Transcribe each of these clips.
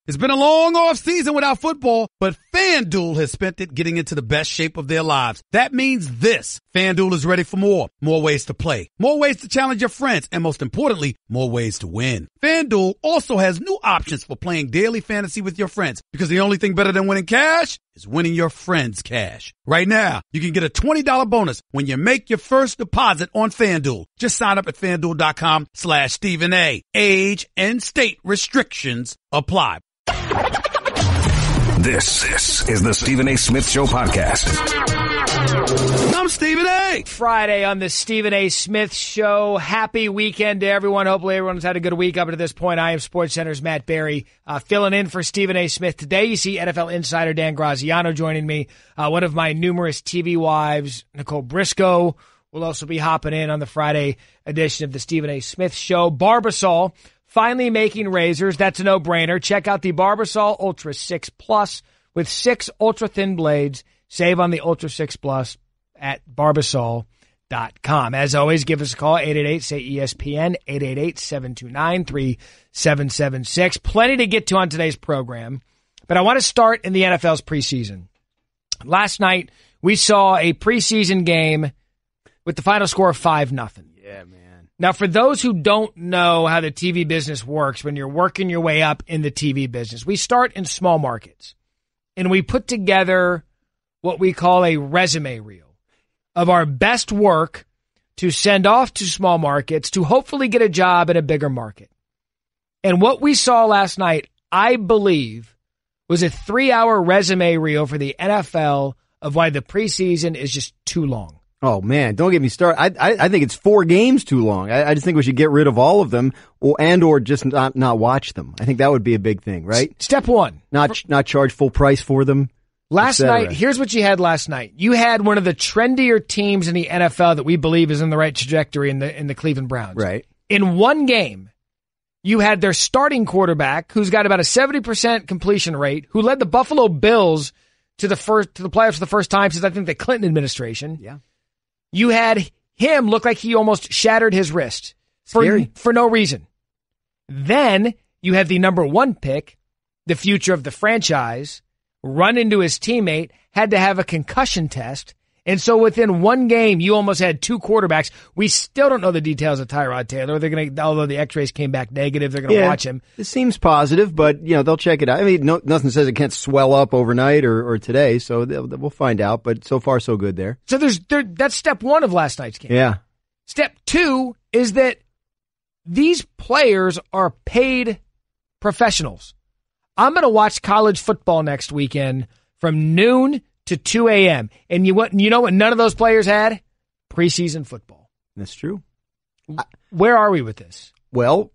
It's been a long off season without football, but FanDuel has spent it getting into the best shape of their lives. That means this. FanDuel is ready for more. More ways to play, more ways to challenge your friends, and most importantly, more ways to win. FanDuel also has new options for playing daily fantasy with your friends, because the only thing better than winning cash is winning your friends' cash. Right now, you can get a $20 bonus when you make your first deposit on FanDuel. Just sign up at FanDuel.com/Stephen A. Age and state restrictions apply. This is the Stephen A. Smith Show podcast. I'm Stephen A. Friday on the Stephen A. Smith Show. Happy weekend to everyone. Hopefully everyone's had a good week up to this point. I am SportsCenter's Matt Barrie, filling in for Stephen A. Smith today. You see NFL insider Dan Graziano joining me. One of my numerous TV wives, Nicole Briscoe, will also be hopping in on the Friday edition of the Stephen A. Smith Show. Barbasol finally making razors. That's a no-brainer. Check out the Barbasol Ultra 6 Plus with 6 ultra-thin blades. Save on the Ultra 6 Plus at Barbasol.com. As always, give us a call, 888-SAY-ESPN, 888-729-3776. Plenty to get to on today's program, but I want to start in the NFL's preseason. Last night, we saw a preseason game with the final score of 5-0. Yeah, man. Now, for those who don't know how the TV business works, when you're working your way up in the TV business, we start in small markets, and we put together what we call a resume reel of our best work to send off to small markets to hopefully get a job in a bigger market. And what we saw last night, I believe, was a 3-hour resume reel for the NFL of why the preseason is just too long. Oh, man, don't get me started. I think it's 4 games too long. I just think we should get rid of all of them or just not watch them. I think that would be a big thing, right? Step one. Not charge full price for them. Last night, here's what you had last night. You had one of the trendier teams in the NFL that we believe is in the right trajectory in the Cleveland Browns. Right. In one game, you had their starting quarterback, who's got about a 70% completion rate, who led the Buffalo Bills to the playoffs for the first time since I think the Clinton administration. Yeah. You had him look like he almost shattered his wrist for no reason. Then you had the number 1 pick, the future of the franchise, run into his teammate, had to have a concussion test. And so within one game, you almost had 2 quarterbacks. We still don't know the details of Tyrod Taylor. Although the x-rays came back negative, they're going to watch him. It seems positive, but they'll check it out. I mean, nothing says it can't swell up overnight or today, so we'll find out. But so far, so good there. So that's step 1 of last night's game. Yeah. Step 2 is that these players are paid professionals. I'm going to watch college football next weekend from noon to 2 a.m. And you know what none of those players had? Preseason football. That's true. Where are we with this? Well,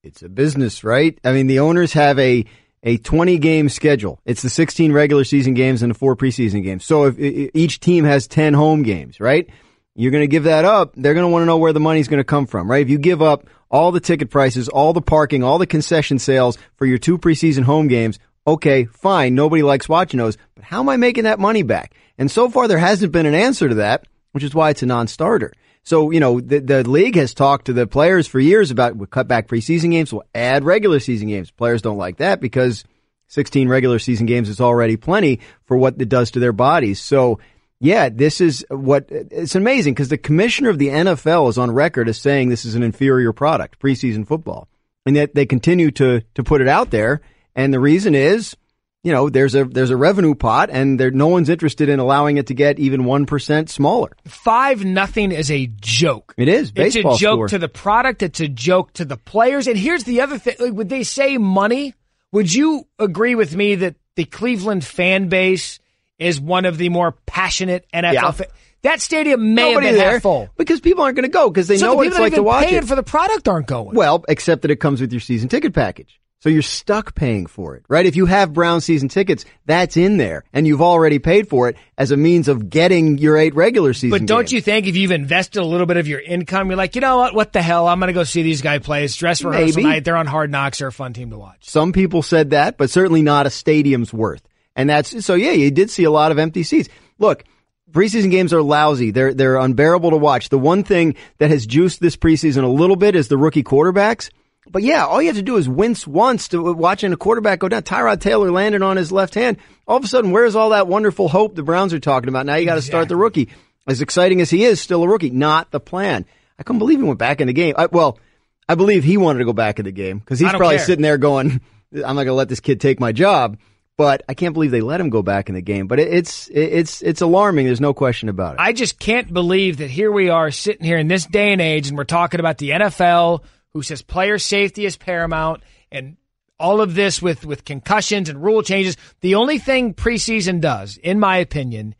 it's a business, right? I mean, the owners have a 20-game schedule. It's the 16 regular season games and the 4 preseason games. So if each team has 10 home games, right? You're going to give that up. They're going to want to know where the money's going to come from, right? If you give up all the ticket prices, all the parking, all the concession sales for your 2 preseason home games, okay, fine, nobody likes watching those, but how am I making that money back? And so far there hasn't been an answer to that, which is why it's a non-starter. So, the league has talked to the players for years about we'll cut back preseason games, we'll add regular season games. Players don't like that because 16 regular season games is already plenty for what it does to their bodies. So, yeah, this is it's amazing because the commissioner of the NFL is on record as saying this is an inferior product, preseason football. And yet they continue to put it out there. And the reason is, there's a revenue pot, and no one's interested in allowing it to get even 1% smaller. 5-0 is a joke. It is. Baseball it's a joke score. to the product. It's a joke to the players. And here's the other thing: would they say money? Would you agree with me that the Cleveland fan base is one of the more passionate NFL? That stadium may have been half full because people aren't going to go because they know what it's like to watch it. People paying for the product aren't going. Well, except that it comes with your season ticket package. So you're stuck paying for it, right? If you have Brown season tickets, that's in there, and you've already paid for it as a means of getting your 8 regular season games. But don't you think if you've invested a little bit of your income, you're like, you know what the hell, I'm going to go see these guys play. It's dress rehearsal night. They're on Hard Knocks. They're a fun team to watch. Some people said that, but certainly not a stadium's worth. And you did see a lot of empty seats. Look, preseason games are lousy. They're unbearable to watch. The one thing that has juiced this preseason a little bit is the rookie quarterbacks. But yeah, all you have to do is wince once to watching a quarterback go down. Tyrod Taylor landed on his left hand. All of a sudden, where's all that wonderful hope the Browns are talking about? Now you got to start the rookie. As exciting as he is, still a rookie. Not the plan. I couldn't believe he went back in the game. I believe he wanted to go back in the game because he's probably sitting there going, I'm not going to let this kid take my job. But I can't believe they let him go back in the game. But it's alarming. There's no question about it. I just can't believe that here we are sitting here in this day and age, and we're talking about the NFL, who says player safety is paramount, and all of this with concussions and rule changes. The only thing preseason does, in my opinion,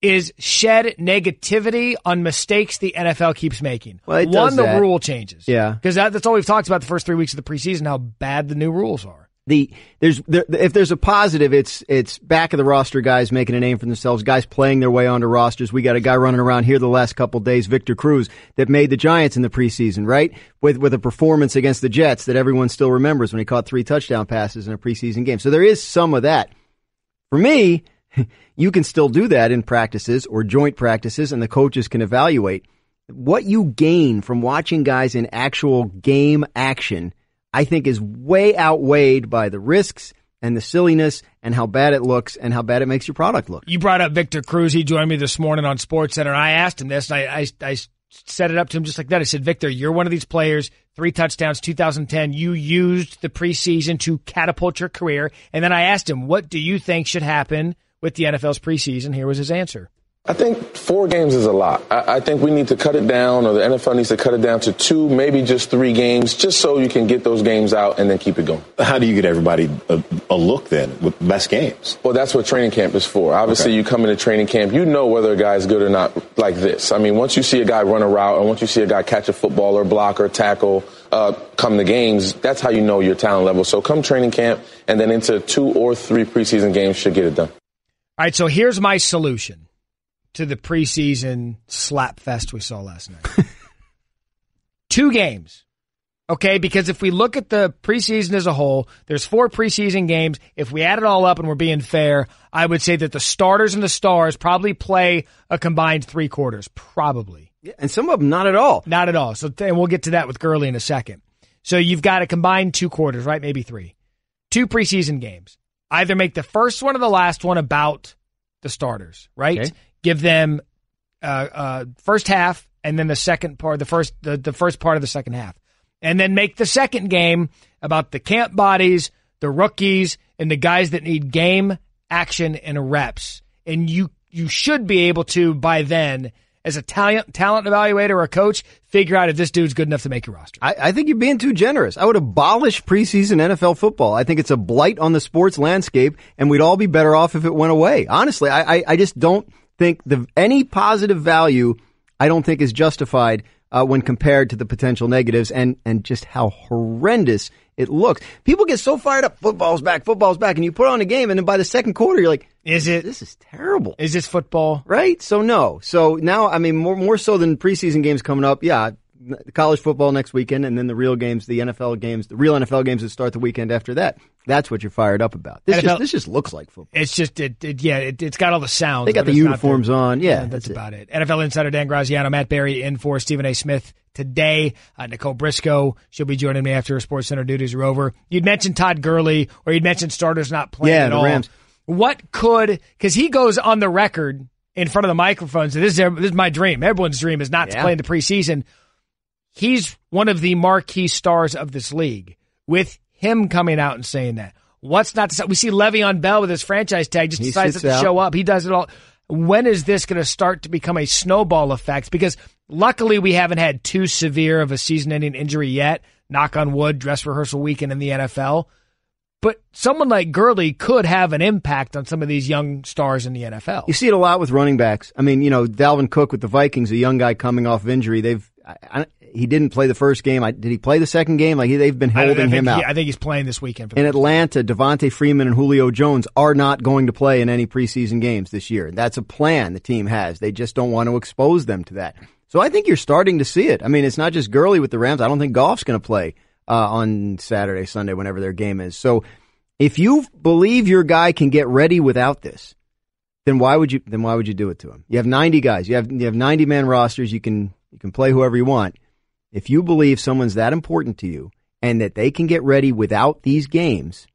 is shed negativity on mistakes the NFL keeps making. Well, the rule changes. Yeah. Because that's all we've talked about the first 3 weeks of the preseason, how bad the new rules are. If there's a positive, it's back of the roster guys making a name for themselves, guys playing their way onto rosters. We got a guy running around here the last couple of days, Victor Cruz, that made the Giants in the preseason, right? With a performance against the Jets that everyone still remembers when he caught 3 touchdown passes in a preseason game. So there is some of that. For me, you can still do that in practices or joint practices, and the coaches can evaluate. What you gain from watching guys in actual game action, I think, is way outweighed by the risks and the silliness and how bad it looks and how bad it makes your product look. You brought up Victor Cruz. He joined me this morning on SportsCenter, and I asked him this, and I set it up to him just like that. I said, Victor, you're one of these players, 3 touchdowns, 2010. You used the preseason to catapult your career. And then I asked him, what do you think should happen with the NFL's preseason? Here was his answer. I think 4 games is a lot. I think we need to cut it down, or the NFL needs to cut it down to 2, maybe just 3 games, just so you can get those games out and then keep it going. How do you get everybody a look then with less games? Well, that's what training camp is for. Obviously, You come into training camp, you know whether a guy is good or not like this. I mean, once you see a guy run a route, and once you see a guy catch a football or block or tackle, come the games, that's how you know your talent level. So come training camp, and then into 2 or 3 preseason games should get it done. All right, so here's my solution to the preseason slap fest we saw last night. 2 games, okay? Because if we look at the preseason as a whole, there's 4 preseason games. If we add it all up and we're being fair, I would say that the starters and the stars probably play a combined 3 quarters, probably. Yeah, and some of them not at all. Not at all. So and we'll get to that with Gurley in a second. So you've got a combined 2 quarters, right? Maybe 3. 2 preseason games. Either make the first one or the last one about the starters, right? Okay. Give them first half, and then the second part, the first part of the second half, and then make the second game about the camp bodies, the rookies, and the guys that need game action and reps. And you should be able to, by then, as a talent evaluator or a coach, figure out if this dude's good enough to make your roster. I think you're being too generous. I would abolish preseason NFL football. I think it's a blight on the sports landscape, and we'd all be better off if it went away. Honestly, I just don't think any positive value, I don't think, is justified when compared to the potential negatives and just how horrendous it looks. People get so fired up, football's back, and you put on a game, and then by the second quarter, you're like, this is terrible. Is this football? Right? So no. So now, I mean, more so than preseason games coming up, yeah, college football next weekend, and then the real games, the NFL games, the real NFL games that start the weekend after that. That's what you're fired up about. This just looks like football. It's just, it's got all the sounds. They got the uniforms on. Yeah, that's about it. NFL insider Dan Graziano, Matt Barrie in for Stephen A. Smith today. Nicole Briscoe, she'll be joining me after her SportsCenter duties are over. You'd mentioned Todd Gurley, or you'd mentioned starters not playing at all. Rams. Because he goes on the record in front of the microphone, so this is my dream. Everyone's dream is not to play in the preseason. He's one of the marquee stars of this league. With him coming out and saying that, what's not to say? We see Le'Veon Bell with his franchise tag just decides to show up. He does it all. When is this going to start to become a snowball effect? Because luckily we haven't had too severe of a season-ending injury yet. Knock on wood, dress rehearsal weekend in the NFL. But someone like Gurley could have an impact on some of these young stars in the NFL. You see it a lot with running backs. I mean, Dalvin Cook with the Vikings, a young guy coming off of injury. He didn't play the first game. Did he play the second game? They've been holding him out. I think he's playing this weekend. In Atlanta, Devontae Freeman and Julio Jones are not going to play in any preseason games this year. That's a plan the team has. They just don't want to expose them to that. So I think you're starting to see it. I mean, it's not just Gurley with the Rams. I don't think Goff's going to play on Saturday, Sunday, whenever their game is. So if you believe your guy can get ready without this, then why would you do it to him? You have 90 guys. You have 90-man rosters. You can play whoever you want. If you believe someone's that important to you and that they can get ready without these games,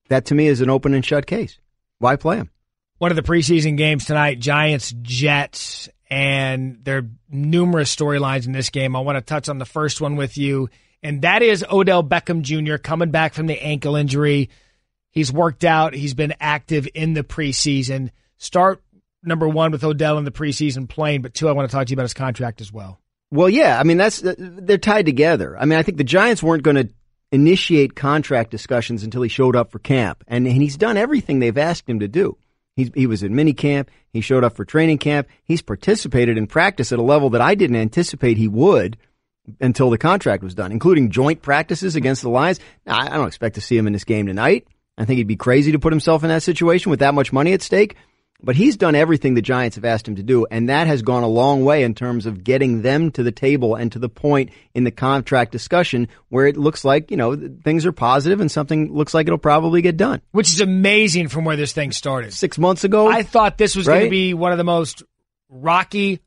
that to me is an open and shut case. Why play them? One of the preseason games tonight, Giants-Jets, and there are numerous storylines in this game. I want to touch on the first one with you, and that is Odell Beckham Jr. coming back from the ankle injury. He's worked out. He's been active in the preseason. Start, number one, with Odell in the preseason playing, but two, I want to talk to you about his contract as well. Well, yeah, I mean, they're tied together. I mean, I think the Giants weren't going to initiate contract discussions until he showed up for camp, and he's done everything they've asked him to do. He was in minicamp. He showed up for training camp. He's participated in practice at a level that I didn't anticipate he would until the contract was done, including joint practices against the Lions. Now, I don't expect to see him in this game tonight. I think he'd be crazy to put himself in that situation with that much money at stake. But he's done everything the Giants have asked him to do, and that has gone a long way in terms of getting them to the table and to the point in the contract discussion where it looks like, things are positive and something looks like it'll probably get done. Which is amazing from where this thing started. 6 months ago? I thought this was going to be one of the most rocky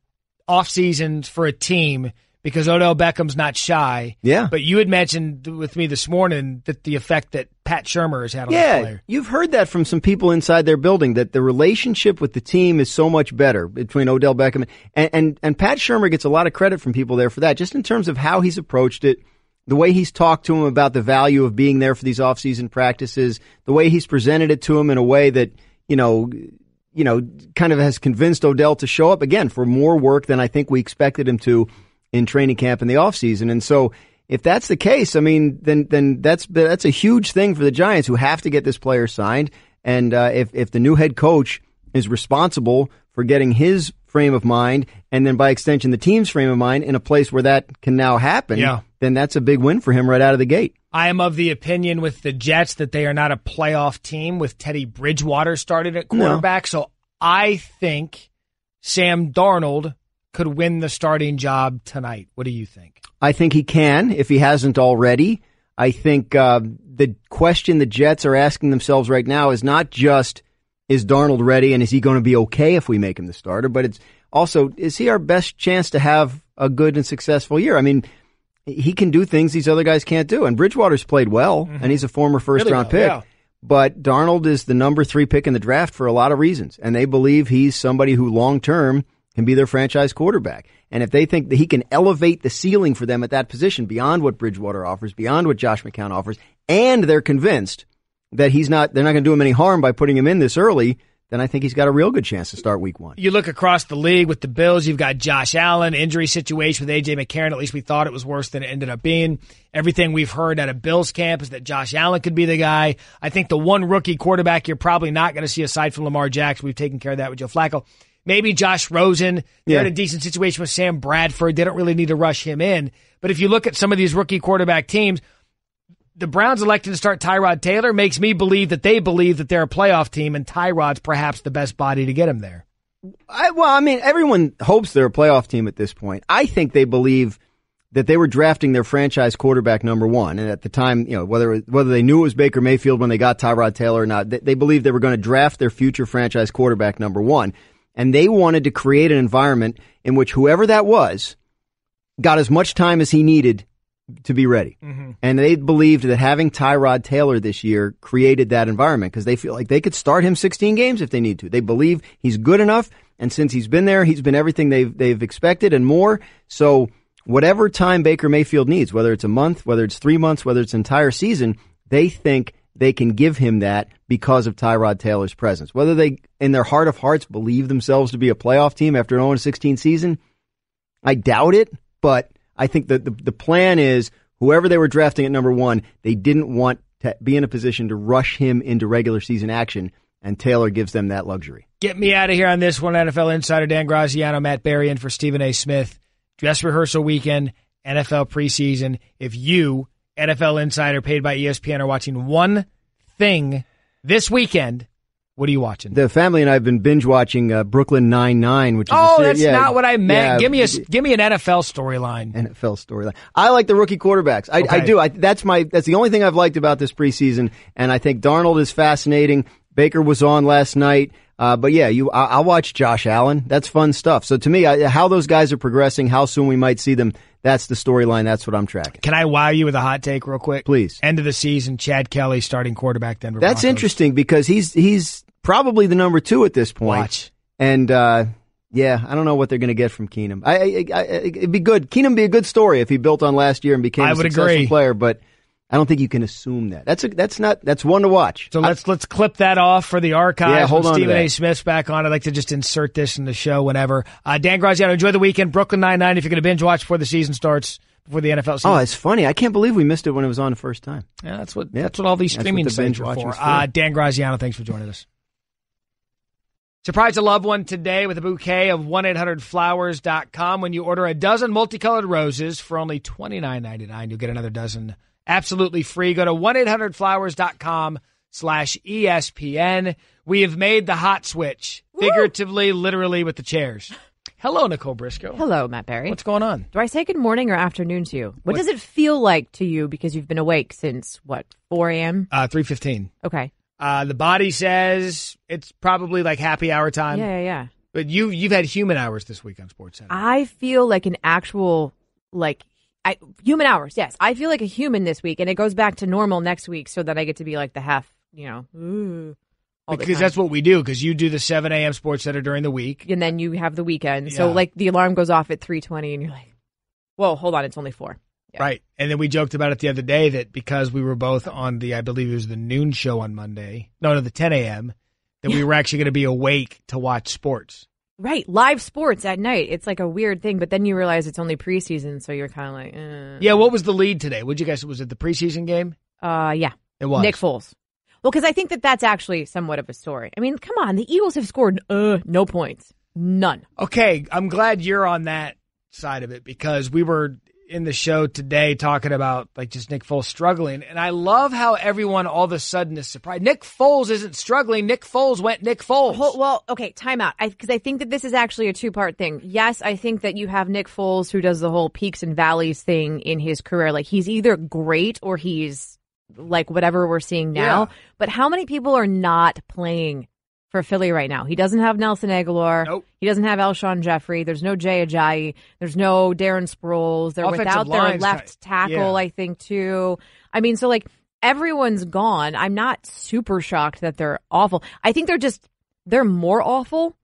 off seasons for a team because Odell Beckham's not shy. Yeah. But you had mentioned with me this morning that the effect that Pat Shurmur has had on the player. You've heard that from some people inside their building, that the relationship with the team is so much better between Odell Beckham and Pat Shurmur gets a lot of credit from people there for that, just in terms of how he's approached it, the way he's talked to him about the value of being there for these off-season practices, the way he's presented it to him in a way that, kind of has convinced Odell to show up again for more work than I think we expected him to in training camp in the offseason. And so if that's the case, I mean, then that's a huge thing for the Giants, who have to get this player signed. And if the new head coach is responsible for getting his frame of mind, and then by extension the team's frame of mind, in a place where that can now happen, then that's a big win for him right out of the gate. I am of the opinion with the Jets that they are not a playoff team with Teddy Bridgewater started at quarterback. No. So I think Sam Darnold could win the starting job tonight. What do you think? I think he can, if he hasn't already. I think the question the Jets are asking themselves right now is not just, is Darnold ready and is he going to be okay if we make him the starter, but it's also, is he our best chance to have a good and successful year? I mean, he can do things these other guys can't do, and Bridgewater's played well, and he's a former first-round pick. Yeah. But Darnold is the number 3 pick in the draft for a lot of reasons, and they believe he's somebody who long-term can be their franchise quarterback. And if they think that he can elevate the ceiling for them at that position beyond what Bridgewater offers, beyond what Josh McCown offers, and they're convinced that they're not going to do him any harm by putting him in this early, then I think he's got a real good chance to start week 1. You look across the league with the Bills, you've got Josh Allen, injury situation with A.J. McCarron. At least we thought it was worse than it ended up being. Everything we've heard out of Bills camp is that Josh Allen could be the guy. I think the one rookie quarterback you're probably not going to see aside from Lamar Jackson, we've taken care of that with Joe Flacco. Maybe Josh Rosen. They're in a decent situation with Sam Bradford. They don't really need to rush him in. But if you look at some of these rookie quarterback teams, the Browns electing to start Tyrod Taylor makes me believe that they believe that they're a playoff team, and Tyrod's perhaps the best body to get him there. Everyone hopes they're a playoff team at this point. I think they believe that they were drafting their franchise quarterback number 1, and at the time, whether they knew it was Baker Mayfield when they got Tyrod Taylor or not, they believed they were going to draft their future franchise quarterback number 1. And they wanted to create an environment in which whoever that was got as much time as he needed to be ready. Mm-hmm. And they believed that having Tyrod Taylor this year created that environment because they feel like they could start him 16 games if they need to. They believe he's good enough, and since he's been there, he's been everything they've expected and more. So whatever time Baker Mayfield needs, whether it's a month, whether it's 3 months, whether it's an entire season, they think they can give him that because of Tyrod Taylor's presence. Whether they, in their heart of hearts, believe themselves to be a playoff team after an 0-16 season, I doubt it, but I think that the plan is whoever they were drafting at number 1, they didn't want to be in a position to rush him into regular season action, and Taylor gives them that luxury. Get me out of here on this one, NFL insider Dan Graziano, Matt Barrie in for Stephen A. Smith. Dress rehearsal weekend, NFL preseason. If you, NFL insider paid by ESPN, are watching one thing this weekend, what are you watching? The family and I have been binge watching Brooklyn Nine-Nine, which is that's not what I meant. Give me an NFL storyline. NFL storyline. I like the rookie quarterbacks. I do. That's the only thing I've liked about this preseason, and I think Darnold is fascinating. Baker was on last night. But yeah, I'll watch Josh Allen. That's fun stuff. So to me, how those guys are progressing, how soon we might see them, that's the storyline. That's what I'm tracking. Can I wow you with a hot take real quick? Please. End of the season, Chad Kelly starting quarterback Denver That's Broncos. interesting because he's probably the number 2 at this point. Watch. And yeah, I don't know what they're going to get from Keenum. It'd be good. Keenum would be a good story if he built on last year and became a successful player, but I don't think you can assume that. That's one to watch. So let's clip that off for the archives. Yeah, hold on. Stephen A. Smith's back on. I'd like to just insert this in the show whenever. Dan Graziano, enjoy the weekend. Brooklyn Nine-Nine. If you're going to binge watch before the season starts, before the NFL season. Oh, it's funny. I can't believe we missed it when it was on the first time. Yeah, that's what all these streaming sites are for. Dan Graziano, thanks for joining us. Surprise a loved one today with a bouquet of 1-800-Flowers.com. When you order a dozen multicolored roses for only $29.99, you'll get another dozen absolutely free. Go to 1-800-Flowers.com/ESPN. We have made the hot switch, figuratively, literally, with the chairs. Hello, Nicole Briscoe. Hello, Matt Barrie. What's going on? Do I say good morning or afternoon to you? What does it feel like to you because you've been awake since, 4 a.m.? 3:15. Okay. The body says it's probably like happy hour time. Yeah. But you've had human hours this week on SportsCenter. I feel like an actual, human hours, yes. I feel like a human this week, and it goes back to normal next week so that I get to be like the half, all because that's what we do, because you do the 7 a.m. SportsCenter during the week. And then you have the weekend. Yeah. So, the alarm goes off at 3:20, and you're like, whoa, hold on, it's only 4. Yeah. Right. And then we joked about it the other day that because we were both on I believe it was the noon show on Monday, the 10 a.m., that we were actually going to be awake to watch sports. Right. Live sports at night. It's like a weird thing, but then you realize it's only preseason, so you're kind of like, Yeah, what was the lead today? What'd you guys, was it the preseason game? Yeah. It was. Nick Foles. Well, because I think that's actually somewhat of a story. I mean, come on. The Eagles have scored no points. None. Okay. I'm glad you're on that side of it, because we were in the show today talking about just Nick Foles struggling, and I love how everyone all of a sudden is surprised. Nick Foles isn't struggling. Nick Foles went Nick Foles. Well, okay, time out. Because I think that this is actually a two-part thing. Yes, I think that you have Nick Foles who does the whole peaks and valleys thing in his career. He's either great or he's whatever we're seeing now. Yeah. But how many people are not playing for Philly right now? He doesn't have Nelson Aguilar. Nope. He doesn't have Alshon Jeffrey. There's no Jay Ajayi. There's no Darren Sproles. They're Offensive without their line's left tackle, yeah. I think, too. I mean, so everyone's gone. I'm not super shocked that they're awful. I think they're more awful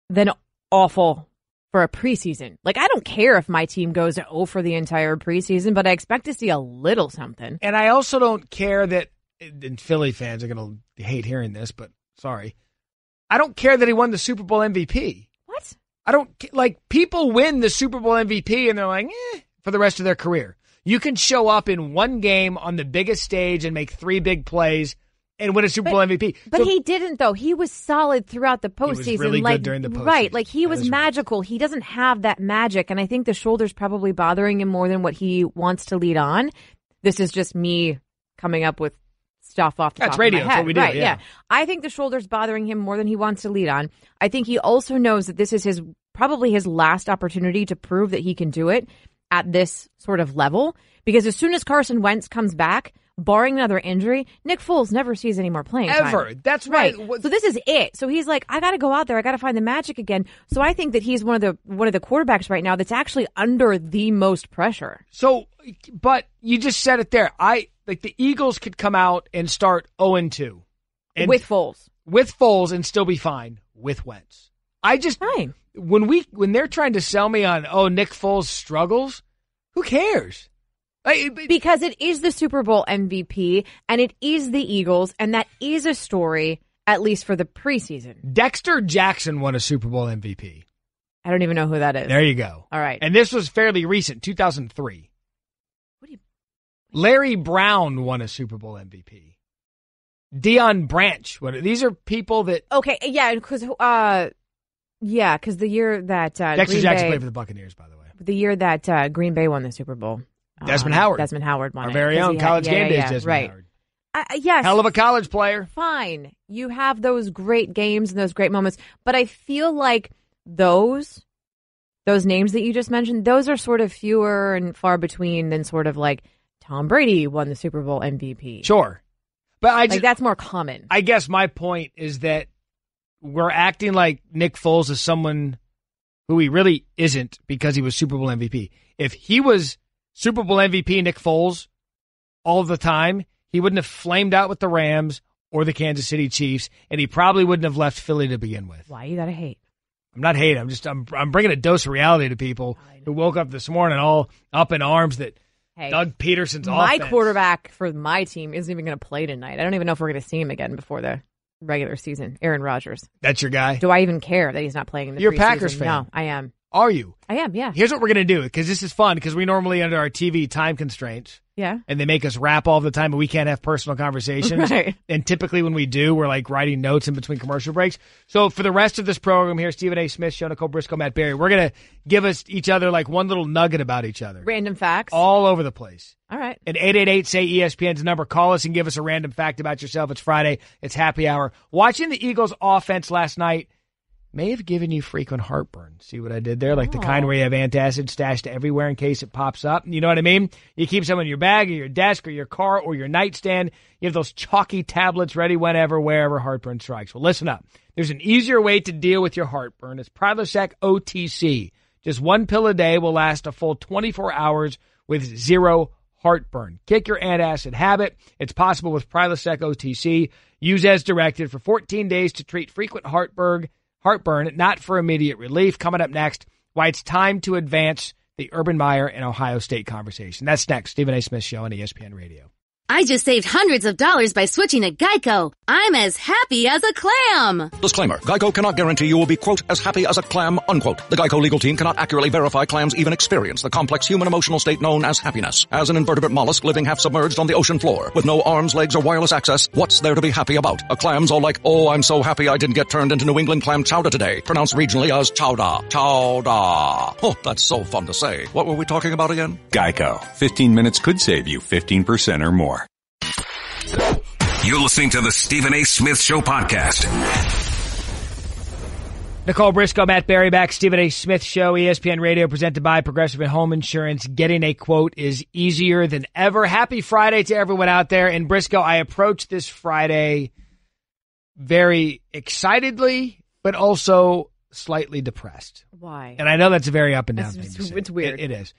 than awful for a preseason. I don't care if my team goes 0 for the entire preseason, but I expect to see a little something. And I also don't care that, and Philly fans are going to hate hearing this, but sorry. I don't care that he won the Super Bowl MVP. What? I don't people win the Super Bowl MVP and they're like, for the rest of their career. You can show up in one game on the biggest stage and make 3 big plays and win a Super Bowl MVP. But he didn't, though. He was solid throughout the postseason. He was really good during the postseason. Right, he was magical. Right. He doesn't have that magic, and I think the shoulder's probably bothering him more than what he wants to lead on. This is just me coming up with stuff off the top of my head. That's what we do. Right, yeah. I think the shoulder's bothering him more than he wants to lead on. I think he also knows that this is probably his last opportunity to prove that he can do it at this sort of level, because as soon as Carson Wentz comes back, barring another injury, Nick Foles never sees any more playing time. Ever. That's right. So this is it. So he's like, I got to go out there. I got to find the magic again. So I think that he's one of the quarterbacks right now that's actually under the most pressure. So, but you just said it there. The Eagles could come out and start 0-2. With Foles. With Foles and still be fine with Wentz. Fine. When they're trying to sell me on, Nick Foles struggles, who cares? Because it is the Super Bowl MVP, and it is the Eagles, and that is a story, at least for the preseason. Dexter Jackson won a Super Bowl MVP. I don't even know who that is. There you go. All right. And this was fairly recent, 2003. Larry Brown won a Super Bowl MVP. Deion Branch. These are people that... Okay, yeah, because the year that Dexter Jackson played for the Buccaneers, by the way. The year that Green Bay won the Super Bowl. Desmond Howard. Desmond Howard won Our very own college game days Desmond Howard. Yes. Hell of a college player. Fine. You have those great games and those great moments, but I feel like those names that you just mentioned, those are sort of fewer and far between than sort of Tom Brady won the Super Bowl MVP. Sure. But that's more common. I guess my point is that we're acting like Nick Foles is someone who he really isn't because he was Super Bowl MVP. If he was Super Bowl MVP Nick Foles all the time, he wouldn't have flamed out with the Rams or the Kansas City Chiefs, and he probably wouldn't have left Philly to begin with. Why you gotta hate? I'm not hating. I'm bringing a dose of reality to people who woke up this morning all up in arms that Doug Peterson's my offense. quarterback for my team isn't even going to play tonight. I don't even know if we're going to see him again before the regular season. Aaron Rodgers. That's your guy? Do I even care that he's not playing in the You're a preseason? Packers fan. No, I am. Are you? I am, yeah. Here's what we're going to do, because this is fun, because we normally, under our TV time constraints, Yeah. and they make us rap all the time, but we can't have personal conversations. Right. And typically when we do, we're like writing notes in between commercial breaks. So for the rest of this program here, Stephen A. Smith Show, Nicole, Briscoe, Matt, Barrie, we're going to give us each other like one little nugget about each other. Random facts. All over the place. All right. And 888-SAY-ESPN's number. Call us and give us a random fact about yourself. It's Friday. It's happy hour. Watching the Eagles offense last night may have given you frequent heartburn. See what I did there? Like the kind where you have antacid stashed everywhere in case it pops up. You know what I mean? You keep some in your bag or your desk or your car or your nightstand. You have those chalky tablets ready whenever, wherever heartburn strikes. Well, listen up. There's an easier way to deal with your heartburn. It's Prilosec OTC. Just one pill a day will last a full 24 hours with zero heartburn. Kick your antacid habit. It's possible with Prilosec OTC. Use as directed for 14 days to treat frequent heartburn, not for immediate relief. Coming up next, why it's time to advance the Urban Meyer and Ohio State conversation. That's next. Stephen A. Smith Show on ESPN Radio. I just saved hundreds of dollars by switching to Geico. I'm as happy as a clam. Disclaimer. Geico cannot guarantee you will be, quote, as happy as a clam, unquote. The Geico legal team cannot accurately verify clams even experience the complex human emotional state known as happiness. As an invertebrate mollusk living half submerged on the ocean floor with no arms, legs, or wireless access, what's there to be happy about? A clam's all like, oh, I'm so happy I didn't get turned into New England clam chowder today. Pronounced regionally as chowder. Chowder. Oh, that's so fun to say. What were we talking about again? Geico. 15 minutes could save you 15% or more. You're listening to the Stephen A. Smith Show podcast. Nicole, Briscoe, Matt, Barrie back. Stephen A. Smith Show, ESPN Radio, presented by Progressive and Home Insurance. Getting a quote is easier than ever. Happy Friday to everyone out there. And Briscoe, I approach this Friday very excitedly, but also slightly depressed. Why? And I know that's a very up and down thing to say. It's weird. It is.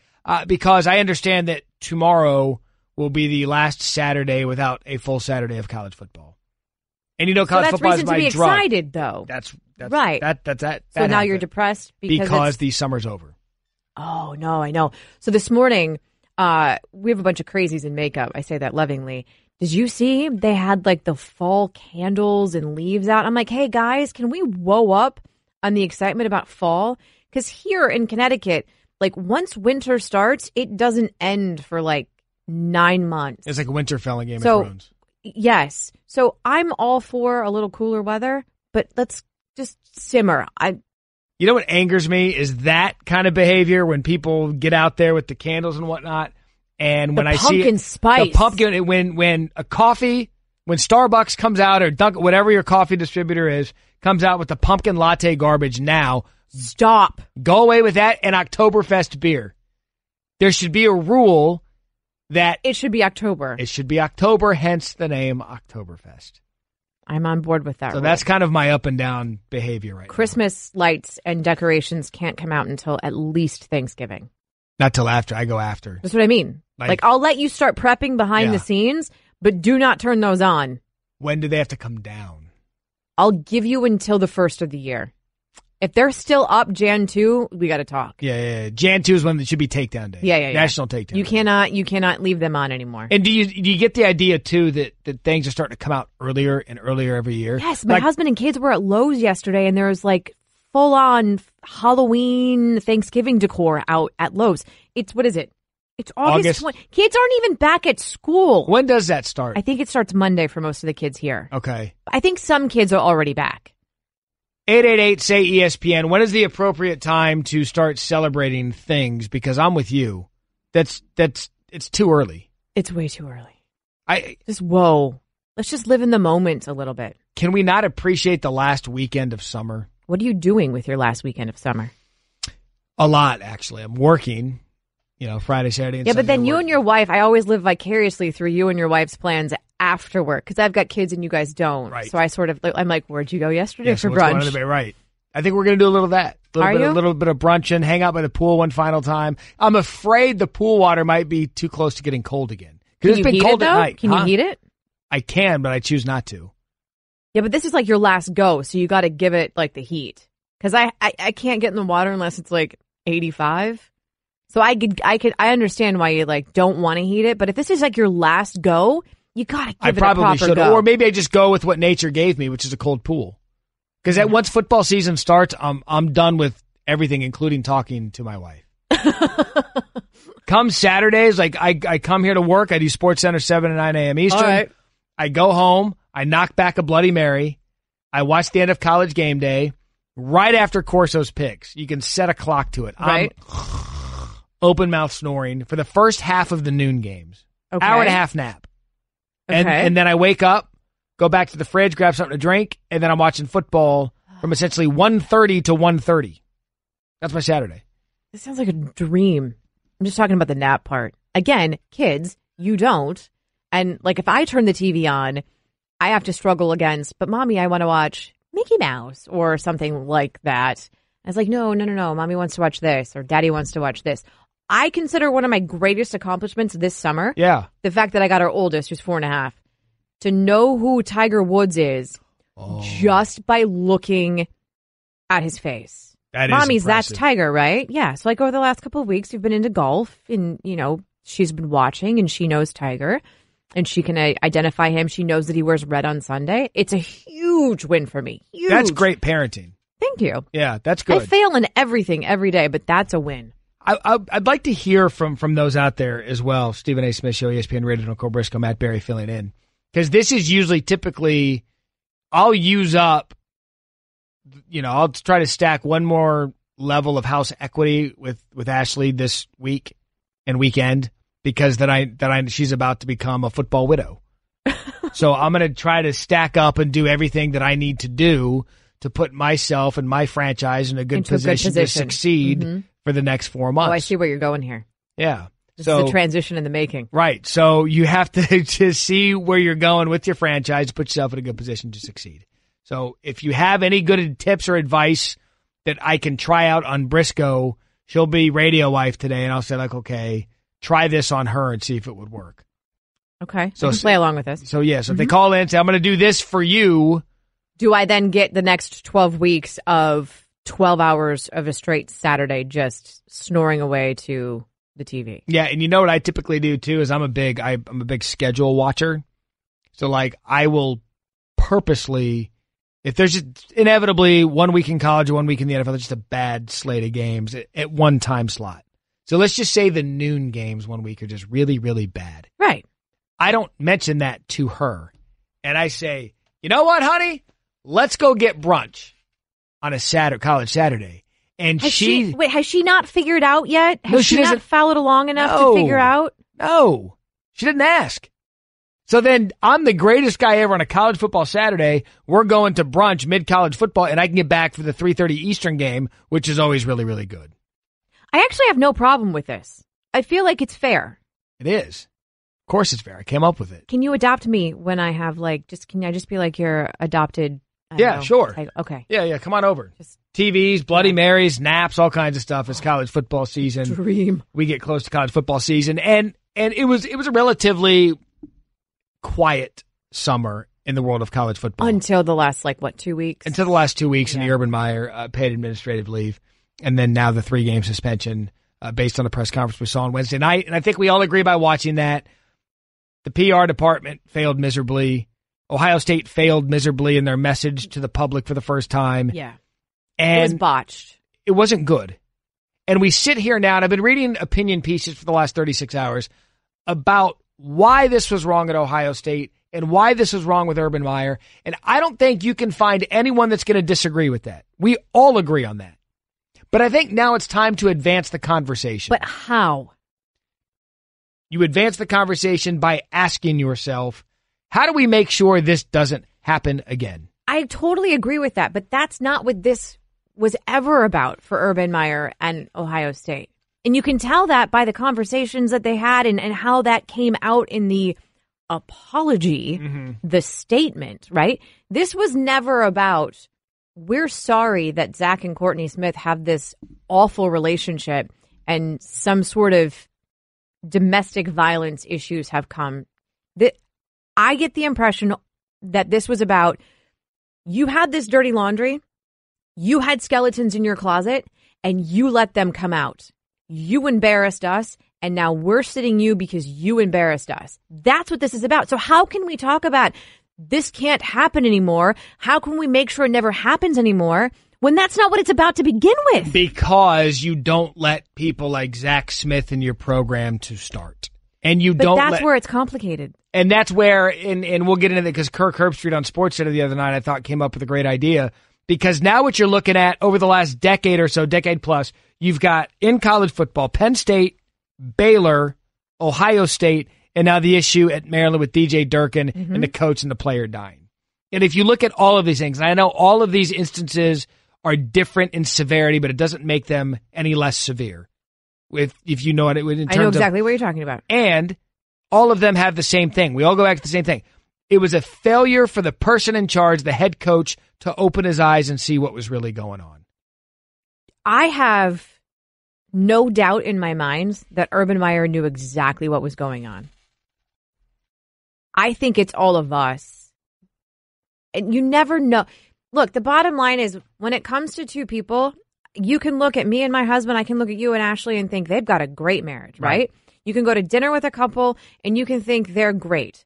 Because I understand that tomorrow will be the last Saturday without a full Saturday of college football. And you know, college football is my drug. That's reason to be excited, though. That's right. That so now you're depressed because the summer's over. Oh, no, I know. So this morning, we have a bunch of crazies in makeup. I say that lovingly. Did you see they had like the fall candles and leaves out? I'm like, hey, guys, can we whoa up on the excitement about fall? Because here in Connecticut, like once winter starts, it doesn't end for like 9 months. It's like Winterfell in Game of Thrones. Yes. So I'm all for a little cooler weather, but let's just simmer. You know what angers me is that kind of behavior when people get out there with the candles and whatnot. And when I see pumpkin spice, the pumpkin, when a coffee, when Starbucks comes out or Dunkin', whatever your coffee distributor is, comes out with the pumpkin latte garbage now, stop. Go away with that and Oktoberfest beer. There should be a rule that it should be October. It should be October, hence the name Oktoberfest. I'm on board with that. So that's kind of my up and down behavior right now. Christmas lights and decorations can't come out until at least Thanksgiving. Not till after. I go after. That's what I mean. Like I'll let you start prepping behind the scenes, but do not turn those on. When do they have to come down? I'll give you until the first of the year. If they're still up Jan 2, we got to talk. Yeah. Jan 2 is when it should be takedown day. Yeah. National takedown. You cannot leave them on anymore. And do you get the idea too that things are starting to come out earlier and earlier every year? Yes, my husband and kids were at Lowe's yesterday, and there was like full on Halloween Thanksgiving decor out at Lowe's. What is it? It's August 20. Kids aren't even back at school. When does that start? I think it starts Monday for most of the kids here. Okay. I think some kids are already back. 888-SAY-ESPN. When is the appropriate time to start celebrating things? Because I'm with you. It's too early. It's way too early. Let's just live in the moment a little bit. Can we not appreciate the last weekend of summer? What are you doing with your last weekend of summer? A lot, actually. I'm working. Friday, Saturday, and Yeah, Sunday but then to you work. and your wife, I always live vicariously through you and your wife's plans after work because I've got kids and you guys don't. Right. So I'm like, where'd you go yesterday for what's going on brunch? today? Right. I think we're going to do a little of that. A little bit of brunching, hang out by the pool one final time. I'm afraid the pool water might be too close to getting cold again. Because it's been cold at night. Can you heat it? I can, but I choose not to. Yeah, but this is like your last go, so you got to give it like the heat. Because I can't get in the water unless it's like 85. So I understand why you like don't want to heat it, but if this is like your last go, you got to give it a proper go. I probably should, or maybe I just go with what nature gave me, which is a cold pool. Because once football season starts, I'm done with everything, including talking to my wife. Come Saturdays, like I come here to work. I do SportsCenter 7 to 9 a.m. Eastern. All right. I go home. I knock back a Bloody Mary. I watch the end of College Game Day. Right after Corso's picks, you can set a clock to it. Right. I'm open mouth snoring for the first half of the noon games. Okay. Hour and a half nap. Okay. And then I wake up, go back to the fridge, grab something to drink, and then I'm watching football from essentially 1:30 to 1:30. That's my Saturday. This sounds like a dream. I'm just talking about the nap part. Again, kids, you don't. And like if I turn the TV on, I have to struggle against, but mommy, I want to watch Mickey Mouse or something like that. I was like, no. Mommy wants to watch this or daddy wants to watch this. I consider one of my greatest accomplishments this summer. Yeah. The fact that I got our oldest, who's 4.5, to know who Tiger Woods is just by looking at his face. That Mommy's, is impressive. that's Tiger, right? Yeah. So like over the last couple of weeks, we've been into golf and, she's been watching and she knows Tiger and she can identify him. She knows that he wears red on Sunday. It's a huge win for me. Huge. That's great parenting. Thank you. Yeah, that's good. I fail in everything every day, but that's a win. I'd like to hear from those out there as well. Stephen A. Smith Show, ESPN Radio, Nicole Briscoe, Matt Barrie filling in. Because this is usually typically, I'll use up, I'll try to stack one more level of house equity with Ashley this week and weekend because she's about to become a football widow. So I'm going to try to stack up and do everything that I need to do to put myself and my franchise in a good position to succeed for the next 4 months. Oh, I see where you're going here. Yeah. This is a transition in the making. Right. So you have to see where you're going with your franchise, put yourself in a good position to succeed. So if you have any good tips or advice that I can try out on Briscoe, she'll be radio wife today, and I'll say, like, okay, try this on her and see if it would work. Okay. So I can play along with this. So, yes, if they call in and say, I'm going to do this for you. Do I then get the next 12 weeks of 12 hours of a straight Saturday just snoring away to the TV? Yeah, and you know what I typically do, too, is I'm a big schedule watcher. So, like, I will purposely... If there's just inevitably 1 week in college or 1 week in the NFL, there's just a bad slate of games at one time slot. So let's just say the noon games 1 week are just really, really bad. Right. I don't mention that to her. And I say, you know what, honey? Let's go get brunch on a college Saturday. And has she not figured out yet? Has she not followed along enough to figure out? No. She didn't ask. So then I'm the greatest guy ever on a college football Saturday. We're going to brunch mid-college football, and I can get back for the 3:30 Eastern game, which is always really, really good. I actually have no problem with this. I feel like it's fair. It is. Of course it's fair. I came up with it. Can you adopt me when I have can I just be like your adopted? Sure. Okay. Yeah. Come on over. Just TVs, Bloody Marys, naps, all kinds of stuff. It's college football season. Dream. We get close to college football season, and it was a relatively quiet summer in the world of college football. Until the last, 2 weeks? Until the last 2 weeks in the Urban Meyer paid administrative leave. And then now the 3-game suspension based on the press conference we saw on Wednesday night. And I think we all agree by watching that the PR department failed miserably. Ohio State failed miserably in their message to the public for the first time. Yeah. And it was botched. It wasn't good. And we sit here now, and I've been reading opinion pieces for the last 36 hours about why this was wrong at Ohio State and why this was wrong with Urban Meyer. And I don't think you can find anyone that's going to disagree with that. We all agree on that. But I think now it's time to advance the conversation. But how? You advance the conversation by asking yourself, how do we make sure this doesn't happen again? I totally agree with that, but that's not what this was ever about for Urban Meyer and Ohio State. And you can tell that by the conversations that they had and how that came out in the apology, the statement, right? This was never about, we're sorry that Zach and Courtney Smith have this awful relationship and some sort of domestic violence issues have come. I get the impression that this was about, you had this dirty laundry, you had skeletons in your closet, and you let them come out. You embarrassed us, and now we're sitting you because you embarrassed us. That's what this is about. So how can we talk about this can't happen anymore? How can we make sure it never happens anymore when that's not what it's about to begin with? Because you don't let people like Zach Smith in your program to start. And that's where it's complicated. And that's where, and we'll get into that because Kirk Herbstreit on SportsCenter the other night, I thought came up with a great idea. Because now what you're looking at over the last decade or so, decade plus, you've got in college football, Penn State, Baylor, Ohio State, and now the issue at Maryland with DJ Durkin and the coach and the player dying. And if you look at all of these things, and I know all of these instances are different in severity, but it doesn't make them any less severe. If you know what it would in terms of. I know exactly what you're talking about. And all of them have the same thing. We all go back to the same thing. It was a failure for the person in charge, the head coach, to open his eyes and see what was really going on. I have no doubt in my mind that Urban Meyer knew exactly what was going on. I think it's all of us. And you never know. Look, the bottom line is when it comes to two people, you can look at me and my husband, I can look at you and Ashley and think they've got a great marriage, right? You can go to dinner with a couple and you can think they're great.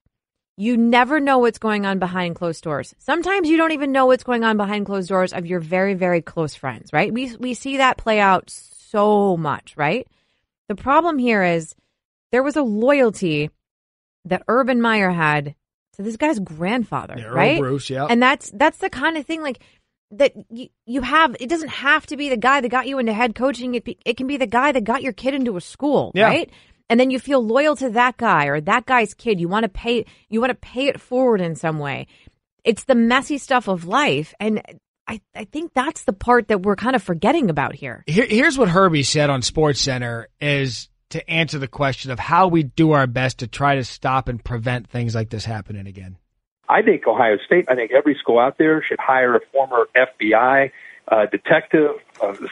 You never know what's going on behind closed doors. Sometimes you don't even know what's going on behind closed doors of your very, very close friends, right? We see that play out so much, right? The problem here is there was a loyalty that Urban Meyer had to this guy's grandfather, right? Earl Bruce, yeah. And that's the kind of thing like that you have. It doesn't have to be the guy that got you into head coaching. It can be the guy that got your kid into a school, right? And then you feel loyal to that guy or that guy's kid. You want to pay it forward in some way. It's the messy stuff of life. And I think that's the part that we're kind of forgetting about here. Here's what Herbie said on SportsCenter is to answer the question of how we do our best to try to stop and prevent things like this happening again. I think Ohio State, I think every school out there should hire a former FBI detective,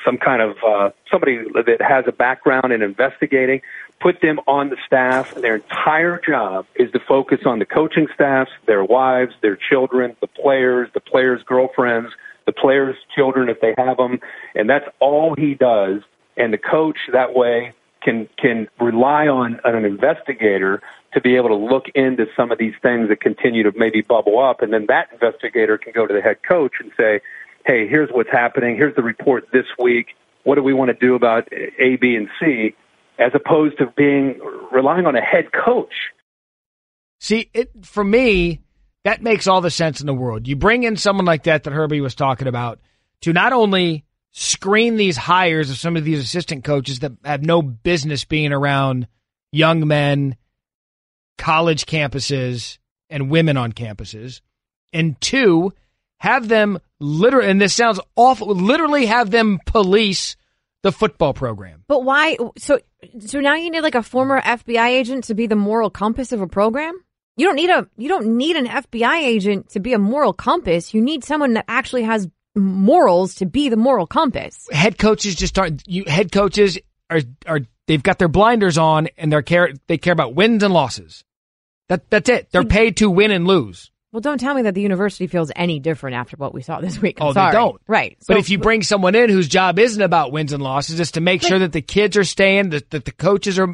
some kind of somebody that has a background in investigating, put them on the staff. Their entire job is to focus on the coaching staffs, their wives, their children, the players' girlfriends, the players' children if they have them, and that's all he does. And the coach that way can rely on an investigator to be able to look into some of these things that continue to maybe bubble up, and then that investigator can go to the head coach and say, hey, here's what's happening. Here's the report this week. What do we want to do about A, B, and C, as opposed to relying on a head coach. See, for me, that makes all the sense in the world. You bring in someone like that Herbie was talking about to not only screen these hires of some of these assistant coaches that have no business being around young men, college campuses, and women on campuses, and two, have them literally, and this sounds awful, literally have them police the football program. But why? So now you need like a former FBI agent to be the moral compass of a program? You don't need an FBI agent to be a moral compass. You need someone that actually has morals to be the moral compass. Head coaches just aren't. Head coaches are they've got their blinders on and they care about wins and losses. That's it. They're paid to win and lose. Well, don't tell me that the university feels any different after what we saw this week. They don't. Right. But if you bring someone in whose job isn't about wins and losses, it's to make sure that the kids are staying, that the coaches are,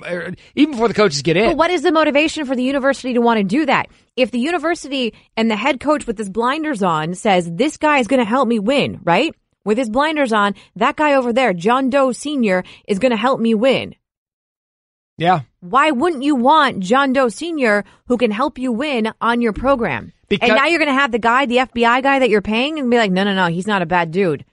even before the coaches get in. But what is the motivation for the university to want to do that? If the university and the head coach with his blinders on says, this guy is going to help me win, right? With his blinders on, that guy over there, John Doe Sr., is going to help me win. Yeah. Why wouldn't you want John Doe Sr., who can help you win, on your program? And now you're going to have the FBI guy that you're paying and be like, no, he's not a bad dude.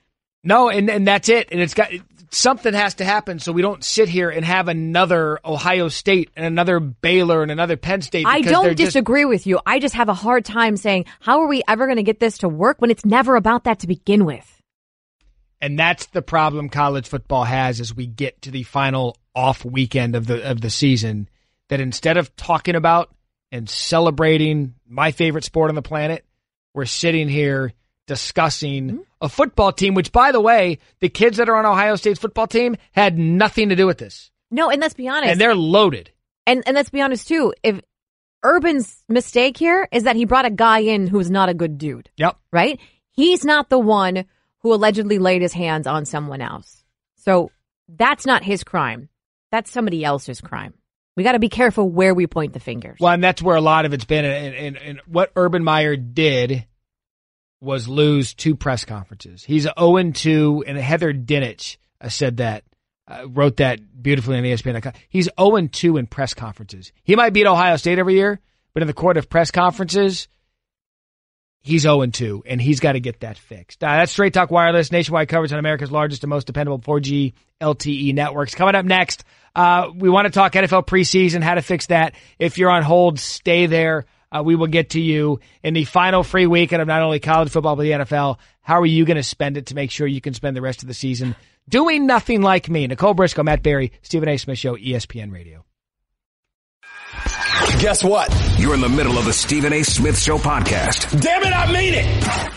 No, and that's it. And something has to happen so we don't sit here and have another Ohio State and another Baylor and another Penn State. I don't disagree with you. I just have a hard time saying, how are we ever going to get this to work when it's never about that to begin with? And that's the problem college football has as we get to the final off weekend of the season that instead of talking about and celebrating my favorite sport on the planet, we're sitting here discussing a football team, which, by the way, the kids that are on Ohio State's football team had nothing to do with this. No, and let's be honest. And they're loaded. And let's be honest, too. If Urban's mistake here is that he brought a guy in who's not a good dude. Yep. Right? He's not the one who allegedly laid his hands on someone else. So that's not his crime. That's somebody else's crime. We got to be careful where we point the fingers. Well, and that's where a lot of it's been. And what Urban Meyer did was lose 2 press conferences. He's 0-2, and Heather Dinich said that, wrote that beautifully on ESPN.com. He's 0-2 in press conferences. He might beat Ohio State every year, but in the court of press conferences, he's 0-2, and he's got to get that fixed. That's Straight Talk Wireless, nationwide coverage on America's largest and most dependable 4G LTE networks. Coming up next, we want to talk NFL preseason, how to fix that. If you're on hold, stay there. We will get to you in the final free weekend of not only college football, but the NFL. How are you going to spend it to make sure you can spend the rest of the season doing nothing like me? Nicole Briscoe, Matt Barrie, Stephen A. Smith Show, ESPN Radio. Guess what? You're in the middle of the Stephen A. Smith Show podcast. Damn it, I mean it!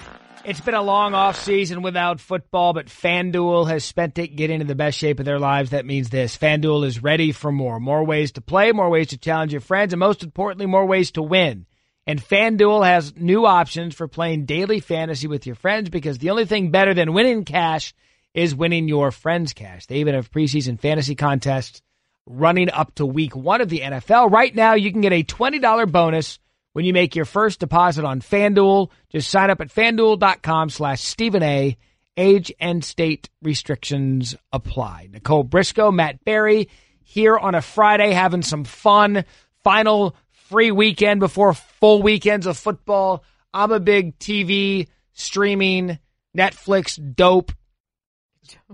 It's been a long off season without football, but FanDuel has spent it getting into the best shape of their lives. That means this. FanDuel is ready for more. More ways to play, more ways to challenge your friends, and most importantly, more ways to win. And FanDuel has new options for playing daily fantasy with your friends, because the only thing better than winning cash is winning your friends' cash. They even have preseason fantasy contests running up to week 1 of the NFL. Right now, you can get a $20 bonus when you make your first deposit on FanDuel. Just sign up at FanDuel.com/Stephen A. Age and state restrictions apply. Nicole Briscoe, Matt Barrie, here on a Friday having some fun. Final free weekend before full weekends of football. I'm a big TV, streaming, Netflix dope.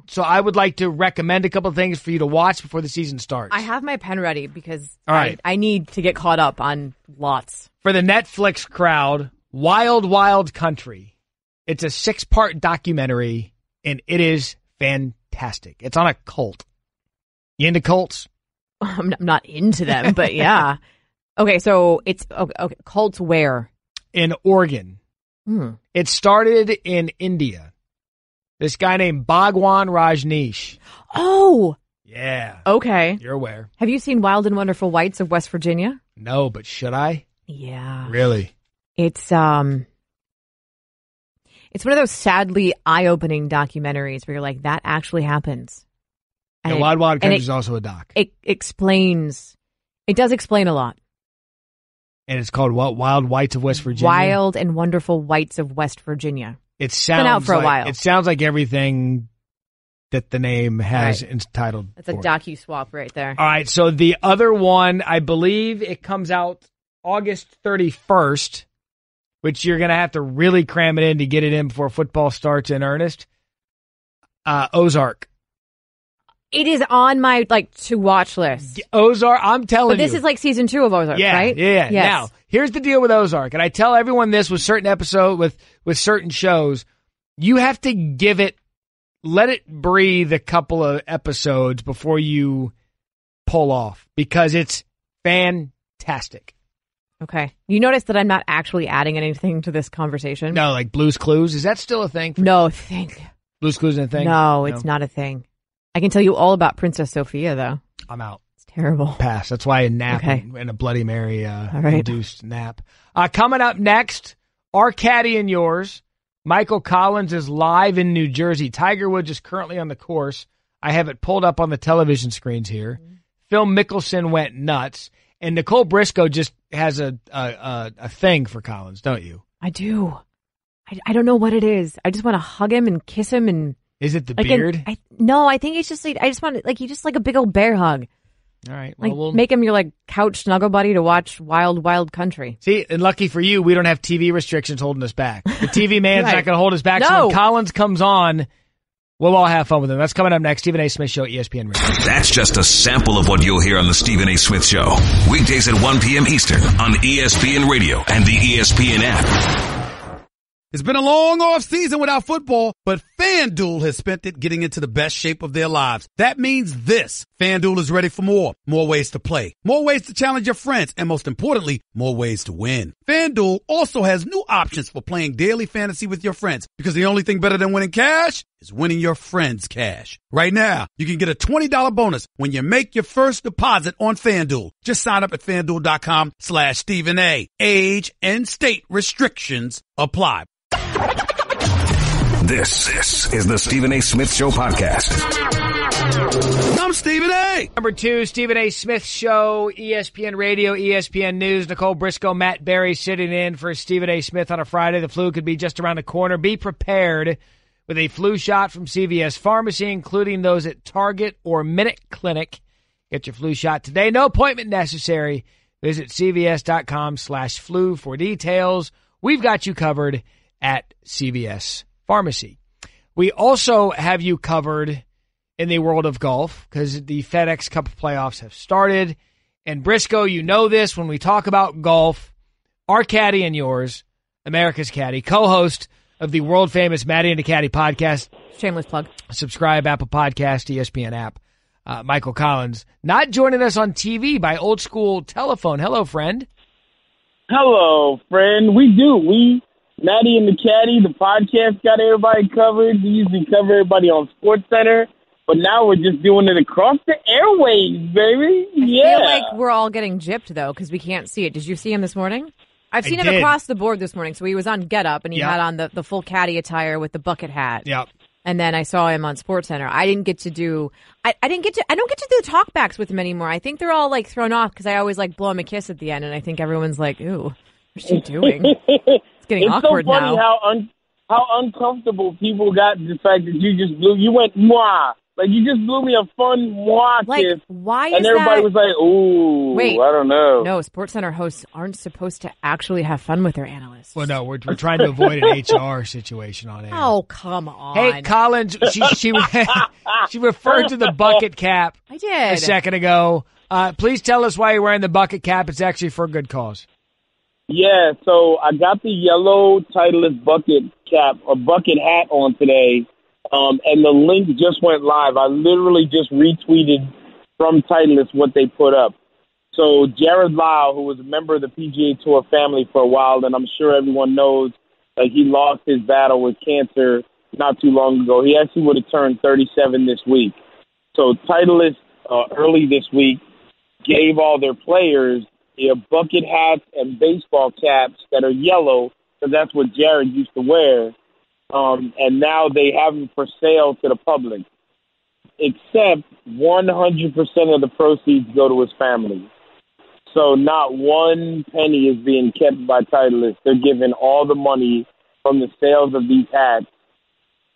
So I would like to recommend a couple of things for you to watch before the season starts. I have my pen ready because all right. I need to get caught up on lots. For the Netflix crowd, Wild Wild Country. It's a 6-part documentary, and it is fantastic. It's on a cult. You into cults? I'm not into them, but yeah. Okay, so it's okay. Cults where? In Oregon. It started in India. This guy named Bhagwan Rajneesh. Oh. Yeah. Okay. You're aware. Have you seen Wild and Wonderful Whites of West Virginia? No, but should I? Yeah. Really? It's one of those sadly eye-opening documentaries where you're like, that actually happens. And Wild Wild Country is also a doc. It does explain a lot. And it's called what? Wild Whites of West Virginia? Wild and Wonderful Whites of West Virginia. It sounds been out for a while. It sounds like everything that the name has entitled. That's a docu-swap right there. All right, so the other one, I believe it comes out August 31st, which you're going to have to really cram it in to get it in before football starts in earnest. Ozark. It is on my to-watch list. Ozark, I'm telling you. But this is like season 2 of Ozark, right? Yeah. Yes. Now, here's the deal with Ozark, and I tell everyone this with certain episodes, with certain shows. You have to let it breathe a couple of episodes before you pull off, because it's fantastic. Okay. You notice that I'm not actually adding anything to this conversation? No, like Blue's Clues. Is that still a thing? No, thank you. Blue's Clues isn't a thing? No, it's not a thing. I can tell you all about Princess Sophia, though. I'm out. It's terrible. Pass. That's why a nap and a Bloody Mary induced nap. Coming up next, our caddy and yours, Michael Collins, is live in New Jersey. Tiger Woods is currently on the course. I have it pulled up on the television screens here. Phil Mickelson went nuts. And Nicole Briscoe just has a thing for Collins, don't you? I do. I don't know what it is. I just want to hug him and kiss him and... Is it the beard? No, I think it's just I just want he just like a big old bear hug. All right. Well, we'll make him your couch snuggle buddy to watch Wild Wild Country. See, and lucky for you, we don't have TV restrictions holding us back. The TV man's not going to hold us back. No. So when Collins comes on, we'll all have fun with him. That's coming up next. Stephen A. Smith Show, ESPN Radio. That's just a sample of what you'll hear on the Stephen A. Smith Show. Weekdays at 1 p.m. Eastern on ESPN Radio and the ESPN app. It's been a long off season without football, but FanDuel has spent it getting into the best shape of their lives. That means this. FanDuel is ready for more. More ways to play. More ways to challenge your friends. And most importantly, more ways to win. FanDuel also has new options for playing daily fantasy with your friends. Because the only thing better than winning cash is winning your friends cash. Right now, you can get a $20 bonus when you make your first deposit on FanDuel. Just sign up at FanDuel.com/Stephen A. Age and state restrictions apply. This is the Stephen A. Smith Show podcast. I'm Stephen A. Number 2, Stephen A. Smith Show, ESPN Radio, ESPN News. Nicole, Briscoe, Matt, Barrie sitting in for Stephen A. Smith on a Friday. The flu could be just around the corner. Be prepared with a flu shot from CVS Pharmacy, including those at Target or Minute Clinic. Get your flu shot today. No appointment necessary. Visit cvs.com/flu for details. We've got you covered at CVS Pharmacy. We also have you covered in the world of golf because the FedEx Cup playoffs have started. And Briscoe, you know this when we talk about golf. Our caddy and yours, America's caddy, co-host of the world-famous Maddie and the Caddy podcast. Shameless plug. Subscribe, Apple Podcast, ESPN app. Michael Collins, not joining us on TV by old school telephone. Hello, friend. Hello, friend. We do. Maddie and the Caddy, the podcast got everybody covered. We usually cover everybody on SportsCenter, but now we're just doing it across the airwaves, baby. I feel like we're all getting gypped, though, because we can't see it. Did you see him this morning? I've seen him across the board this morning. So he was on Get Up, and he had on the full caddy attire with the bucket hat. Yep. And then I saw him on SportsCenter. I don't get to do the talkbacks with him anymore. I think they're all like thrown off because I always like blow him a kiss at the end, and I think everyone's like, "Ooh, what's she doing?" It's getting awkward so funny now. How uncomfortable people got the fact that you went mwah. Like, you just blew me a fun mwah kiss. Why is and everybody that? was like, ooh, Wait, I don't know. No, SportsCenter hosts aren't supposed to actually have fun with their analysts. Well, no, we're trying to avoid an HR situation on air. Oh, come on. Hey, Collins, she referred to the bucket cap. I did. A second ago. Please tell us why you're wearing the bucket cap. It's actually for a good cause. Yeah, so I got the yellow Titleist bucket cap or bucket hat on today. And the link just went live. I literally just retweeted from Titleist what they put up. So Jared Lau, who was a member of the PGA Tour family for a while, and I'm sure everyone knows, like, he lost his battle with cancer not too long ago. He actually would have turned 37 this week. So Titleist early this week gave all their players bucket hats and baseball caps that are yellow, because that's what Jared used to wear. And now they have them for sale to the public, except 100% of the proceeds go to his family. So not one penny is being kept by Titleist. They're giving all the money from the sales of these hats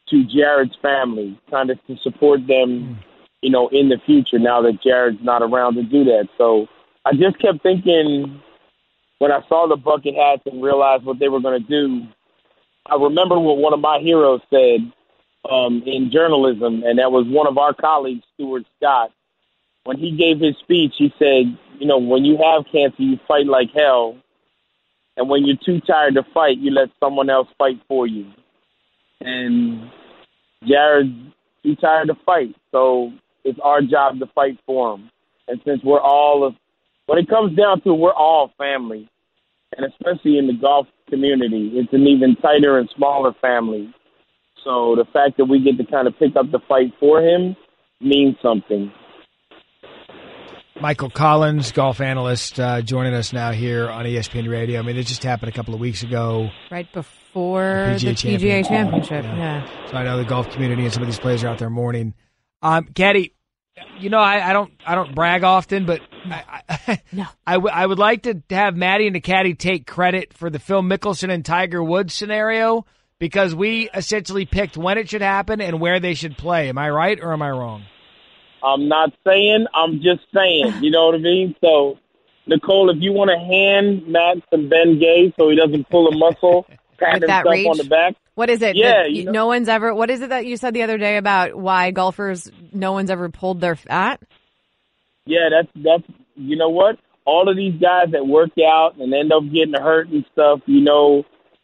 to Jared's family, kind of to support them, in the future now that Jared's not around to do that. So I just kept thinking when I saw the bucket hats and realized what they were going to do, I remember what one of my heroes said in journalism, and that was one of our colleagues, Stuart Scott. When he gave his speech, he said, when you have cancer, you fight like hell. And when you're too tired to fight, you let someone else fight for you. And Jared's too tired to fight, so it's our job to fight for him. And since when it comes down to it, we're all family. And especially in the golf community, it's an even tighter and smaller family. So the fact that we get to kind of pick up the fight for him means something. Michael Collins, golf analyst, joining us now here on ESPN Radio. I mean, it just happened a couple of weeks ago. Right before the PGA Championship. Yeah. So I know the golf community and some of these players are out there mourning. Caddy, I don't brag often, but I would like to have Maddie and the Caddy take credit for the Phil Mickelson and Tiger Woods scenario, because we essentially picked when it should happen and where they should play. Am I right or am I wrong? I'm not saying, I'm just saying. You know what I mean? So, Nicole, if you want to hand Matt some Ben Gay so he doesn't pull a muscle, pat himself on the back. What is it? Yeah, no one's ever. What is it that you said the other day about why golfers? No one's ever pulled their fat. Yeah, that's. You know what? All of these guys that work out and end up getting hurt and stuff.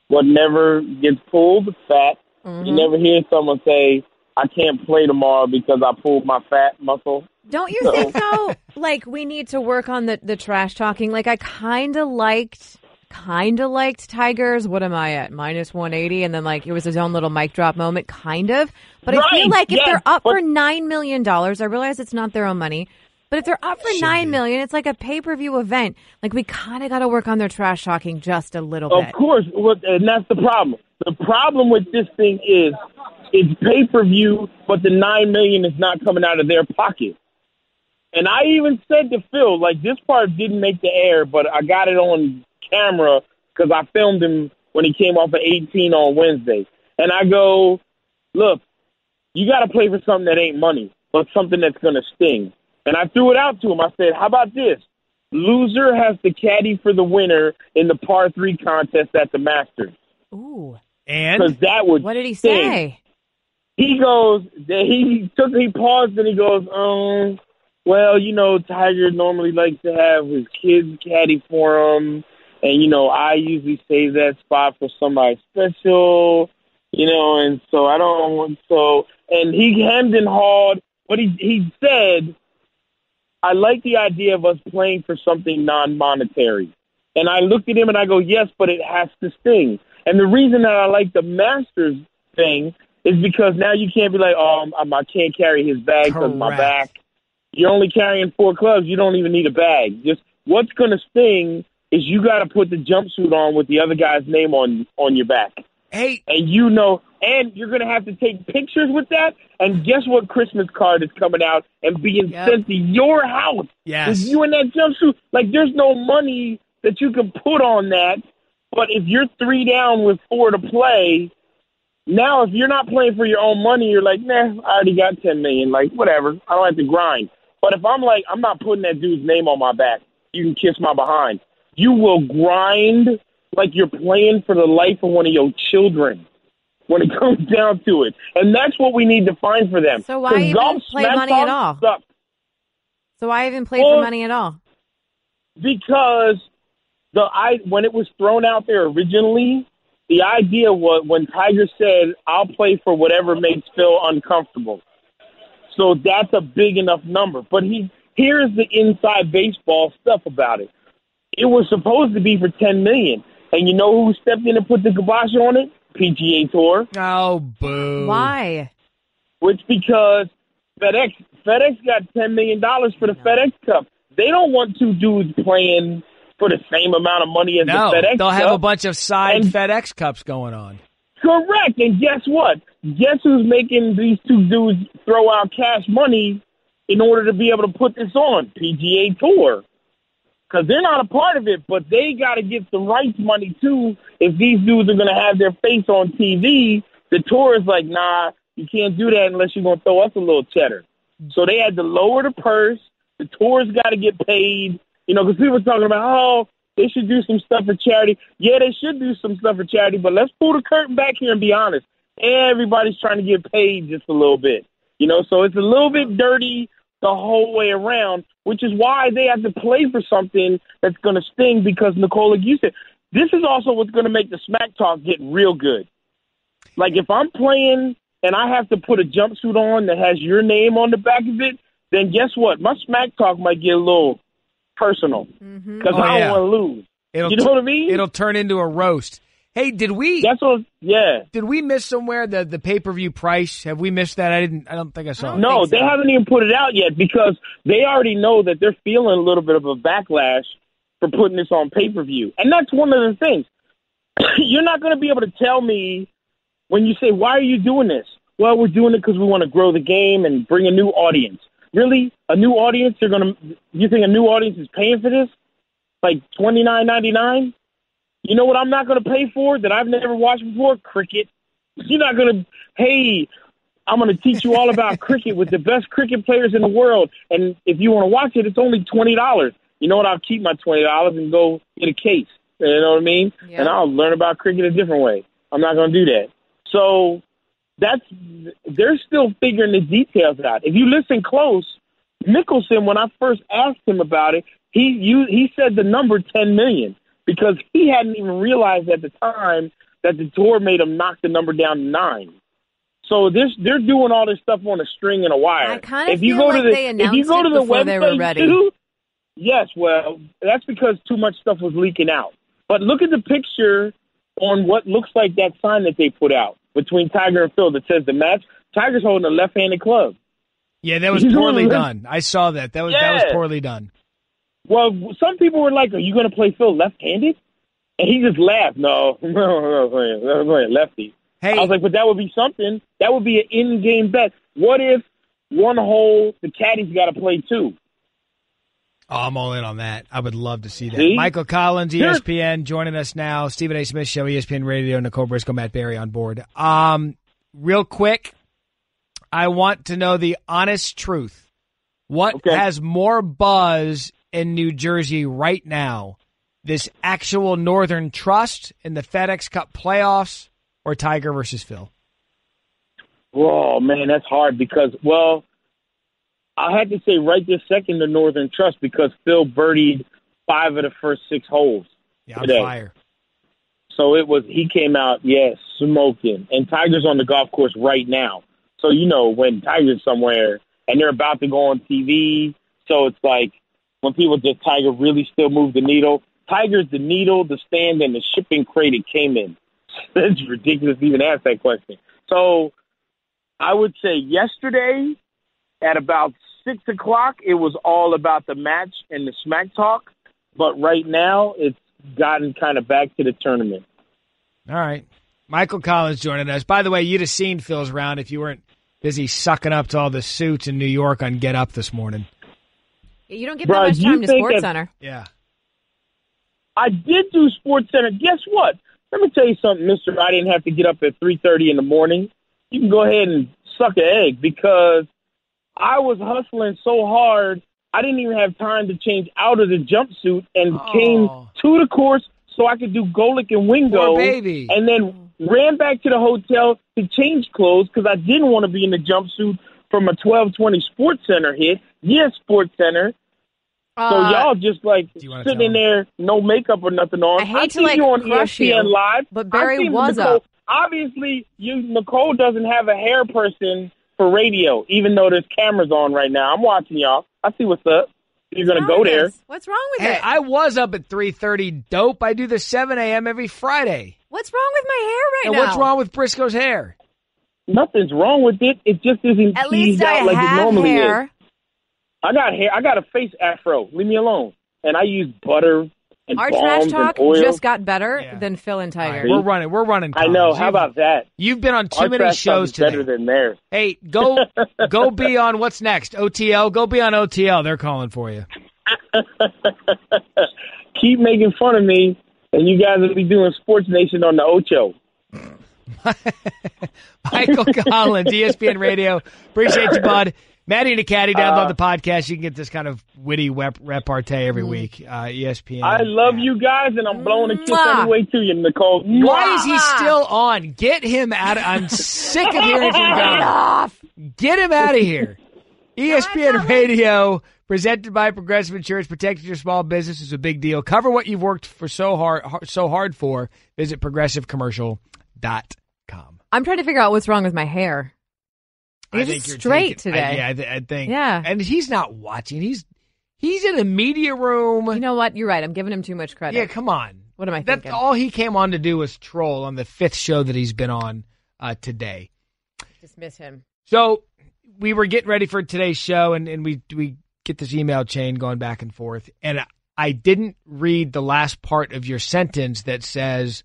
What never gets pulled? Fat. Mm-hmm. You never hear someone say, I can't play tomorrow because I pulled my fat muscle. Don't you think, though, like, we need to work on the trash talking? Like, I kind of liked Tiger's, what am I at, minus 180? And then, like, it was his own little mic drop moment, kind of. But I feel like if they're up for $9 million, I realize it's not their own money, but if they're up for $9 million, it's like a pay-per-view event. Like, we kind of got to work on their trash talking just a little bit. Of course, and that's the problem. The problem with this thing is it's pay-per-view, but the $9 million is not coming out of their pocket. And I even said to Phil, like, this part didn't make the air, but I got it on camera because I filmed him when he came off of 18 on Wednesday. And I go, look, you got to play for something that ain't money, but something that's going to sting. And I threw it out to him. I said, how about this? Loser has to caddy for the winner in the par 3 contest at the Masters. Ooh. And? Because that would What did he sting. say? He goes, he paused and he goes, well, you know, Tiger normally likes to have his kids caddy for him. And, you know, I usually save that spot for somebody special, you know, and so I don't want so. And he hemmed and hawed, but he said, I like the idea of us playing for something non-monetary. And I looked at him and I go, yes, but it has to sting. And the reason that I like the Masters thing is because now you can't be like, oh, I can't carry his bag because my back. You're only carrying 4 clubs. You don't even need a bag. Just what's going to sting is you got to put the jumpsuit on with the other guy's name on your back. Hey. And you know, and you're going to have to take pictures with that. And guess what Christmas card is coming out and being sent to your house? Yes. With you in that jumpsuit. Like, there's no money that you can put on that. But if you're 3 down with 4 to play, now if you're not playing for your own money, you're like, nah, I already got $10 million. Like, whatever. I don't have to grind. But if I'm like, I'm not putting that dude's name on my back, you can kiss my behind. You will grind like you're playing for the life of one of your children when it comes down to it. And that's what we need to find for them. So why even play money at all? Sucks. So why even play for money at all? Because when it was thrown out there originally, the idea was when Tiger said, I'll play for whatever makes Phil uncomfortable. So that's a big enough number. But here's the inside baseball stuff about it. It was supposed to be for $10 million. And you know who stepped in and put the kibosh on it? PGA Tour. Oh, boo. Why? Which because FedEx got $10 million for the FedEx Cup. They don't want 2 dudes playing for the same amount of money as the FedEx Cup. They'll have a bunch of side FedEx Cups going on. Correct. And guess what? Guess who's making these 2 dudes throw out cash money in order to be able to put this on? PGA Tour. Because they're not a part of it, but they got to get the rights money, too. If these dudes are going to have their face on TV, the tour is like, nah, you can't do that unless you're going to throw us a little cheddar. So they had to lower the purse. The tour's got to get paid. You know, because people are talking about, oh, they should do some stuff for charity. Yeah, they should do some stuff for charity, but let's pull the curtain back here and be honest. Everybody's trying to get paid just a little bit. You know, so it's a little bit dirty the whole way around, which is why they have to play for something that's going to sting because, Nicole, like you said, this is also what's going to make the smack talk get real good. Like, if I'm playing and I have to put a jumpsuit on that has your name on the back of it, then guess what? My smack talk might get a little personal because I don't want to lose. You know what I mean? It'll turn into a roast. Hey, did we? Did we miss somewhere the pay-per-view price? Have we missed that? I don't think I saw it. No, they haven't even put it out yet because they already know that they're feeling a little bit of a backlash for putting this on pay-per-view. And that's one of the things. You're not going to be able to tell me when you say, why are you doing this? Well, we're doing it because we want to grow the game and bring a new audience. Really? A new audience? You think a new audience is paying for this? Like $29.99? You know what I'm not going to pay for that I've never watched before? Cricket. You're not going to, hey, I'm going to teach you all about cricket with the best cricket players in the world. And if you want to watch it, it's only $20. You know what? I'll keep my $20 and go get a case. You know what I mean? Yeah. And I'll learn about cricket a different way. I'm not going to do that. So they're still figuring the details out. If you listen close, Mickelson, when I first asked him about it, he said the number $10 million. Because he hadn't even realized at the time that the tour made them knock the number down to 9. So they're doing all this stuff on a string and a wire. I kind of feel like they announced it before they were ready. Too, yes, well, that's because too much stuff was leaking out. But look at the picture on what looks like that sign that they put out between Tiger and Phil that says the match. Tiger's holding a left-handed club. Yeah, that was poorly done. I saw that. That was poorly done. Well, some people were like, "Are you going to play Phil left-handed?" And he just laughed. No, lefty. Hey. I was like, but that would be something. That would be an in-game bet. What if one hole the caddy's got to play too? Oh, I'm all in on that. I would love to see that. See? Michael Collins, ESPN, joining us now. Stephen A. Smith Show, ESPN Radio. Nicole Briscoe, Matt Barrie on board. Real quick, I want to know the honest truth. What has more buzz in New Jersey right now? This actual Northern Trust in the FedEx Cup playoffs or Tiger versus Phil? Oh, man, that's hard because, well, I had to say right this second the Northern Trust because Phil birdied 5 of the first 6 holes. Yeah, today. On fire. So he came out, smoking. And Tiger's on the golf course right now. So, when Tiger's somewhere and they're about to go on TV, so it's like when people just Tiger really still move the needle. Tiger's the needle, the stand, and the shipping crate it came in. That's ridiculous to even ask that question. So I would say yesterday at about 6 o'clock, it was all about the match and the smack talk. But right now, it's gotten kind of back to the tournament. All right. Michael Collins joining us. By the way, you'd have seen Phil's round if you weren't busy sucking up to all the suits in New York on Get Up this morning. You don't get that much time to SportsCenter. Yeah. I did do SportsCenter. Guess what? Let me tell you something, mister. I didn't have to get up at 3:30 in the morning. You can go ahead and suck an egg because I was hustling so hard, I didn't even have time to change out of the jumpsuit and came to the course so I could do Golic and Wingo. Poor baby. And then ran back to the hotel to change clothes because I didn't want to be in the jumpsuit from a 12:20 SportsCenter hit. Yes, SportsCenter. So y'all just sitting in there, no makeup or nothing on. I hate to see you on crush ESPN you, Live, but Barrie was Nicole, up. Obviously, Nicole doesn't have a hair person for radio, even though there's cameras on right now. I'm watching y'all. I see what's up. You're going to go there. What's wrong with Hey, it? I was up at 3:30, dope. I do the 7 a.m. every Friday. What's wrong with my hair And now? what's wrong with Briscoe's hair? Nothing's wrong with it. It just isn't At least teased I out like it have normally hair. is. I got hair. I got a face afro. Leave me alone. And I use butter and Our trash balms talk and oil. just got better than Phil and Tiger. Right, we're running. I know. Collins. How about that? You've been on too Our many trash talk shows is today. better than theirs. Hey, go be on what's next? OTL. Go be on OTL. They're calling for you. Keep making fun of me, and you guys will be doing Sports Nation on the Ocho. Michael Collins, ESPN Radio. Appreciate you, bud. Maddie and the Caddy, download the podcast. You can get this kind of witty repartee every week. ESPN. I love you guys, and I'm blowing a kiss anyway to you, Nicole. Why is he still on? Get him out of I'm sick of hearing from God. Get him out of here. ESPN Radio, presented by Progressive Insurance. Protecting your small business is a big deal. Cover what you've worked for so hard for. Visit progressivecommercial.com. I'm trying to figure out what's wrong with my hair. I It's think you're straight today. I think. Yeah. And he's not watching. He's in the media room. You know what? You're right. I'm giving him too much credit. Yeah, come on. What am I That's thinking? all he came on to do was troll on the 5th show that he's been on today. Just miss him. So we were getting ready for today's show, and we get this email chain going back and forth. And I didn't read the last part of your sentence that says,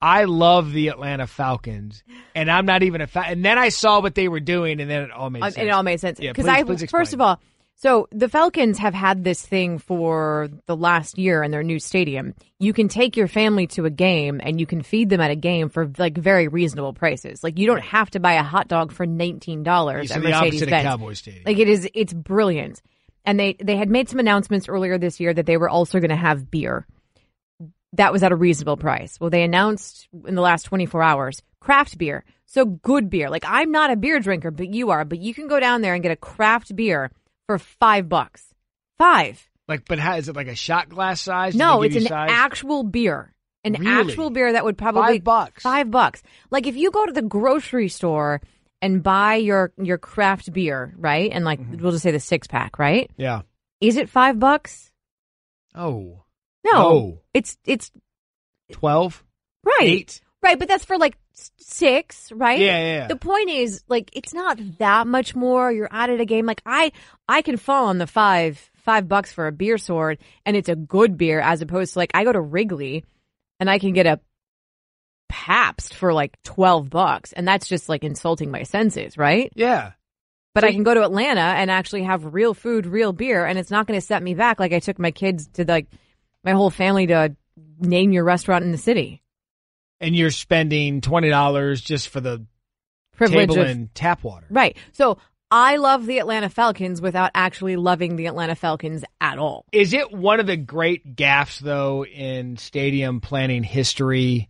I love the Atlanta Falcons, and I'm not even a fan. And then I saw what they were doing, and then it all made sense. It all made sense. Yeah, Because please first of all, so the Falcons have had this thing for the last year in their new stadium. You can take your family to a game, and you can feed them at a game for very reasonable prices. Like you don't have to buy a hot dog for $19 It's at the opposite of Mercedes-Benz. Cowboy Stadium. It's brilliant. And they had made some announcements earlier this year that they were also going to have beer. That was at a reasonable price. Well, they announced in the last 24 hours, craft beer. So good beer. Like, I'm not a beer drinker, but you are. But you can go down there and get a craft beer for $5. $5. But how is it like a shot glass size? No, it's an actual beer. An Really? actual beer that would probably $5. $5. Like if you go to the grocery store and buy your craft beer, right? And like we'll just say the 6-pack, right? Yeah. Is it $5? Oh. No. It's 12? right. 8? Right, but that's for like 6, right? Yeah. The point is, like, it's not that much more. You're out of the game. Like, I can fall on the $5 for a beer sword, and it's a good beer, as opposed to like I go to Wrigley, and I can get a Pabst for like $12, and that's just like insulting my senses, right? Yeah. But I can go to Atlanta and actually have real food, real beer, and it's not going to set me back like I took my kids to like my whole family to name your restaurant in the city. And you're spending $20 just for the Privilege table of, and tap water. Right. So I love the Atlanta Falcons without actually loving the Atlanta Falcons at all. Is it one of the great gaffes, though, in stadium planning history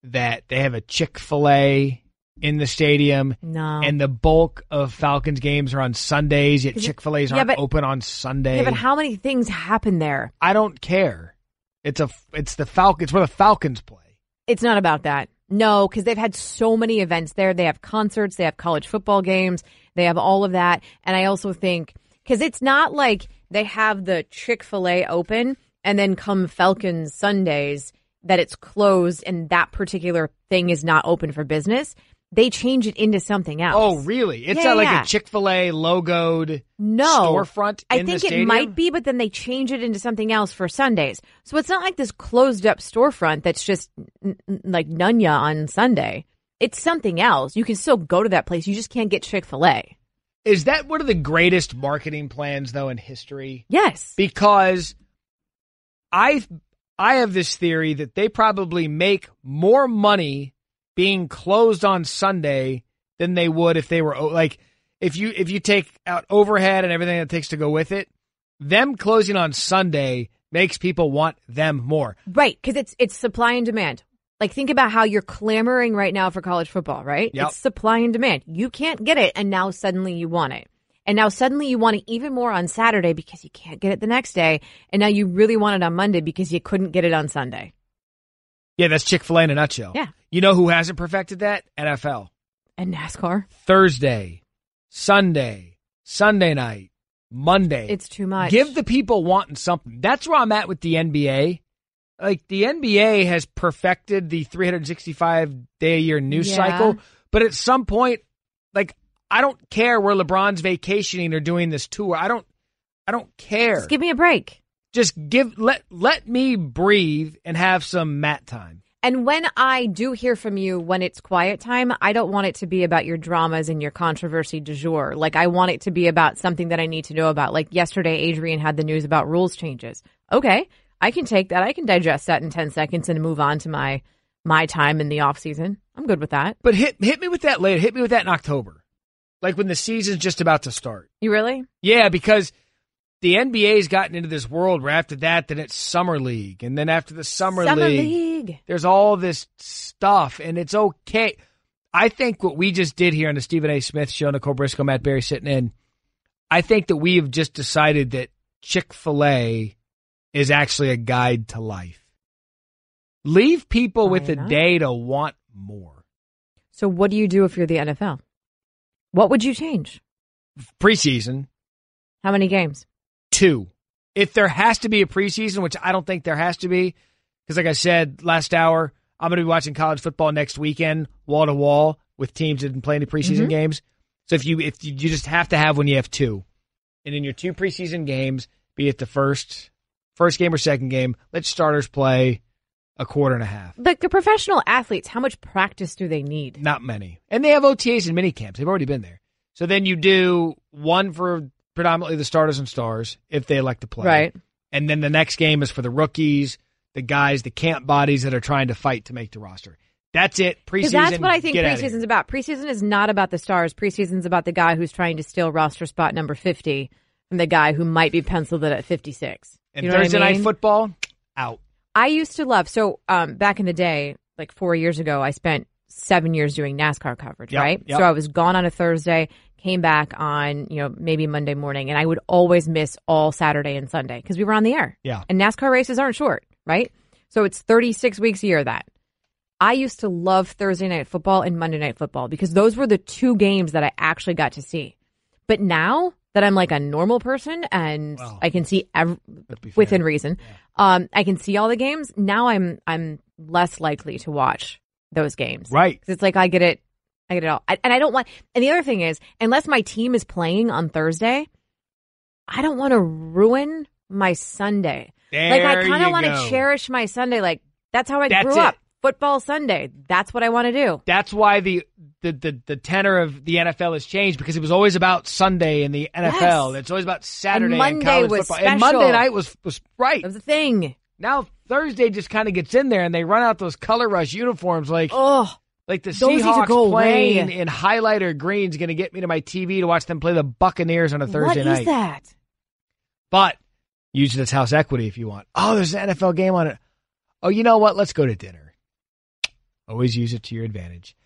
that they have a Chick-fil-A in the stadium? No. And the bulk of Falcons games are on Sundays, yet Chick-fil-A's aren't open on Sunday. Yeah, but how many things happen there? I don't care. It's the Falcons. It's where the Falcons play. It's not about that. No, because they've had so many events there. They have concerts. They have college football games. They have all of that. And I also think, because it's not like they have the Chick-fil-A open and then come Falcons Sundays that it's closed and that particular thing is not open for business. They change it into something else. Oh, really? It's not like a Chick-fil-A logoed storefront I in think the stadium? it might be, but then they change it into something else for Sundays. So it's not like this closed up storefront that's just like Nunya on Sunday. It's something else. You can still go to that place. You just can't get Chick-fil-A. Is that one of the greatest marketing plans, though, in history? Yes. Because I have this theory that they probably make more money being closed on Sunday than they would if they were like if you take out overhead and everything that it takes to go with it, them closing on Sunday makes people want them more. Right, because it's supply and demand. Like think about how you're clamoring right now for college football, right? Yep. It's supply and demand. You can't get it, and now suddenly you want it. And now suddenly you want it even more on Saturday because you can't get it the next day, and now you really want it on Monday because you couldn't get it on Sunday. Yeah, that's Chick-fil-A in a nutshell. Yeah. You know who hasn't perfected that? NFL. And NASCAR. Thursday, Sunday, Sunday night, Monday. It's too much. Give the people wanting something. That's where I'm at with the NBA. Like, the NBA has perfected the 365-day-a-year news cycle, but at some point, like, I don't care where LeBron's vacationing or doing this tour. I don't care. Just give me a break. Just let me breathe and have some Matt time. And when I do hear from you when it's quiet time, I don't want it to be about your dramas and your controversy du jour. Like, I want it to be about something that I need to know about. Like yesterday, Adrian had the news about rules changes. Okay, I can take that. I can digest that in 10 seconds and move on to my time in the off season. I'm good with that. But hit me with that later. Hit me with that in October. Like when the season's just about to start. You really? Yeah, because the NBA's gotten into this world where after that, then it's Summer League. And then after the Summer League, there's all this stuff, and it's okay. I think what we just did here on the Stephen A. Smith Show, Nicole Briscoe, Matt Barrie sitting in, I think that we have just decided that Chick-fil-A is actually a guide to life. Leave people with a day to want more. So what do you do if you're the NFL? What would you change? Preseason. How many games? 2. If there has to be a preseason, which I don't think there has to be, because like I said last hour, I'm going to be watching college football next weekend, wall to wall, with teams that didn't play any preseason games. So if you just have to have one, you have 2. And in your 2 preseason games, be it the first game or second game, let starters play a quarter and a half. Like the professional athletes, how much practice do they need? Not many. And they have OTAs and mini camps. They've already been there. So then you do one for predominantly the starters and stars, if they elect to play. Right. And then the next game is for the rookies, the guys, the camp bodies that are trying to fight to make the roster. That's it. Preseason. That's what I think get preseason's about. Preseason is not about the stars. Preseason's about the guy who's trying to steal roster spot number 50 from the guy who might be penciled in at 56. And you know Thursday what I mean? night football, out. I used to love, back in the day, like 4 years ago, I spent 7 years doing NASCAR coverage, right? Yep. So I was gone on a Thursday, came back on, maybe Monday morning, and I would always miss all Saturday and Sunday because we were on the air. Yeah. And NASCAR races aren't short, right? So it's 36 weeks a year that. I used to love Thursday Night Football and Monday Night Football because those were the two games that I actually got to see. But now that I'm like a normal person and I can see within reason, I can see all the games. Now I'm less likely to watch those games. Right. 'Cause it's like I get it all. And I don't want, and the other thing is, unless my team is playing on Thursday, I don't want to ruin my Sunday. Like I kind of want to cherish my Sunday. Like that's how I grew up. Football Sunday. That's what I want to do. That's why the tenor of the NFL has changed, because it was always about Sunday in the NFL. Yes. It's always about Saturday and college was football. Special. And Monday night was right. It was a thing. Now Thursday just kind of gets in there and they run out those color rush uniforms like the Seahawks playing in highlighter green is going to get me to my TV to watch them play the Buccaneers on a Thursday night. What is that? But use it as house equity if you want. Oh, there's an NFL game on it. Oh, you know what? Let's go to dinner. Always use it to your advantage.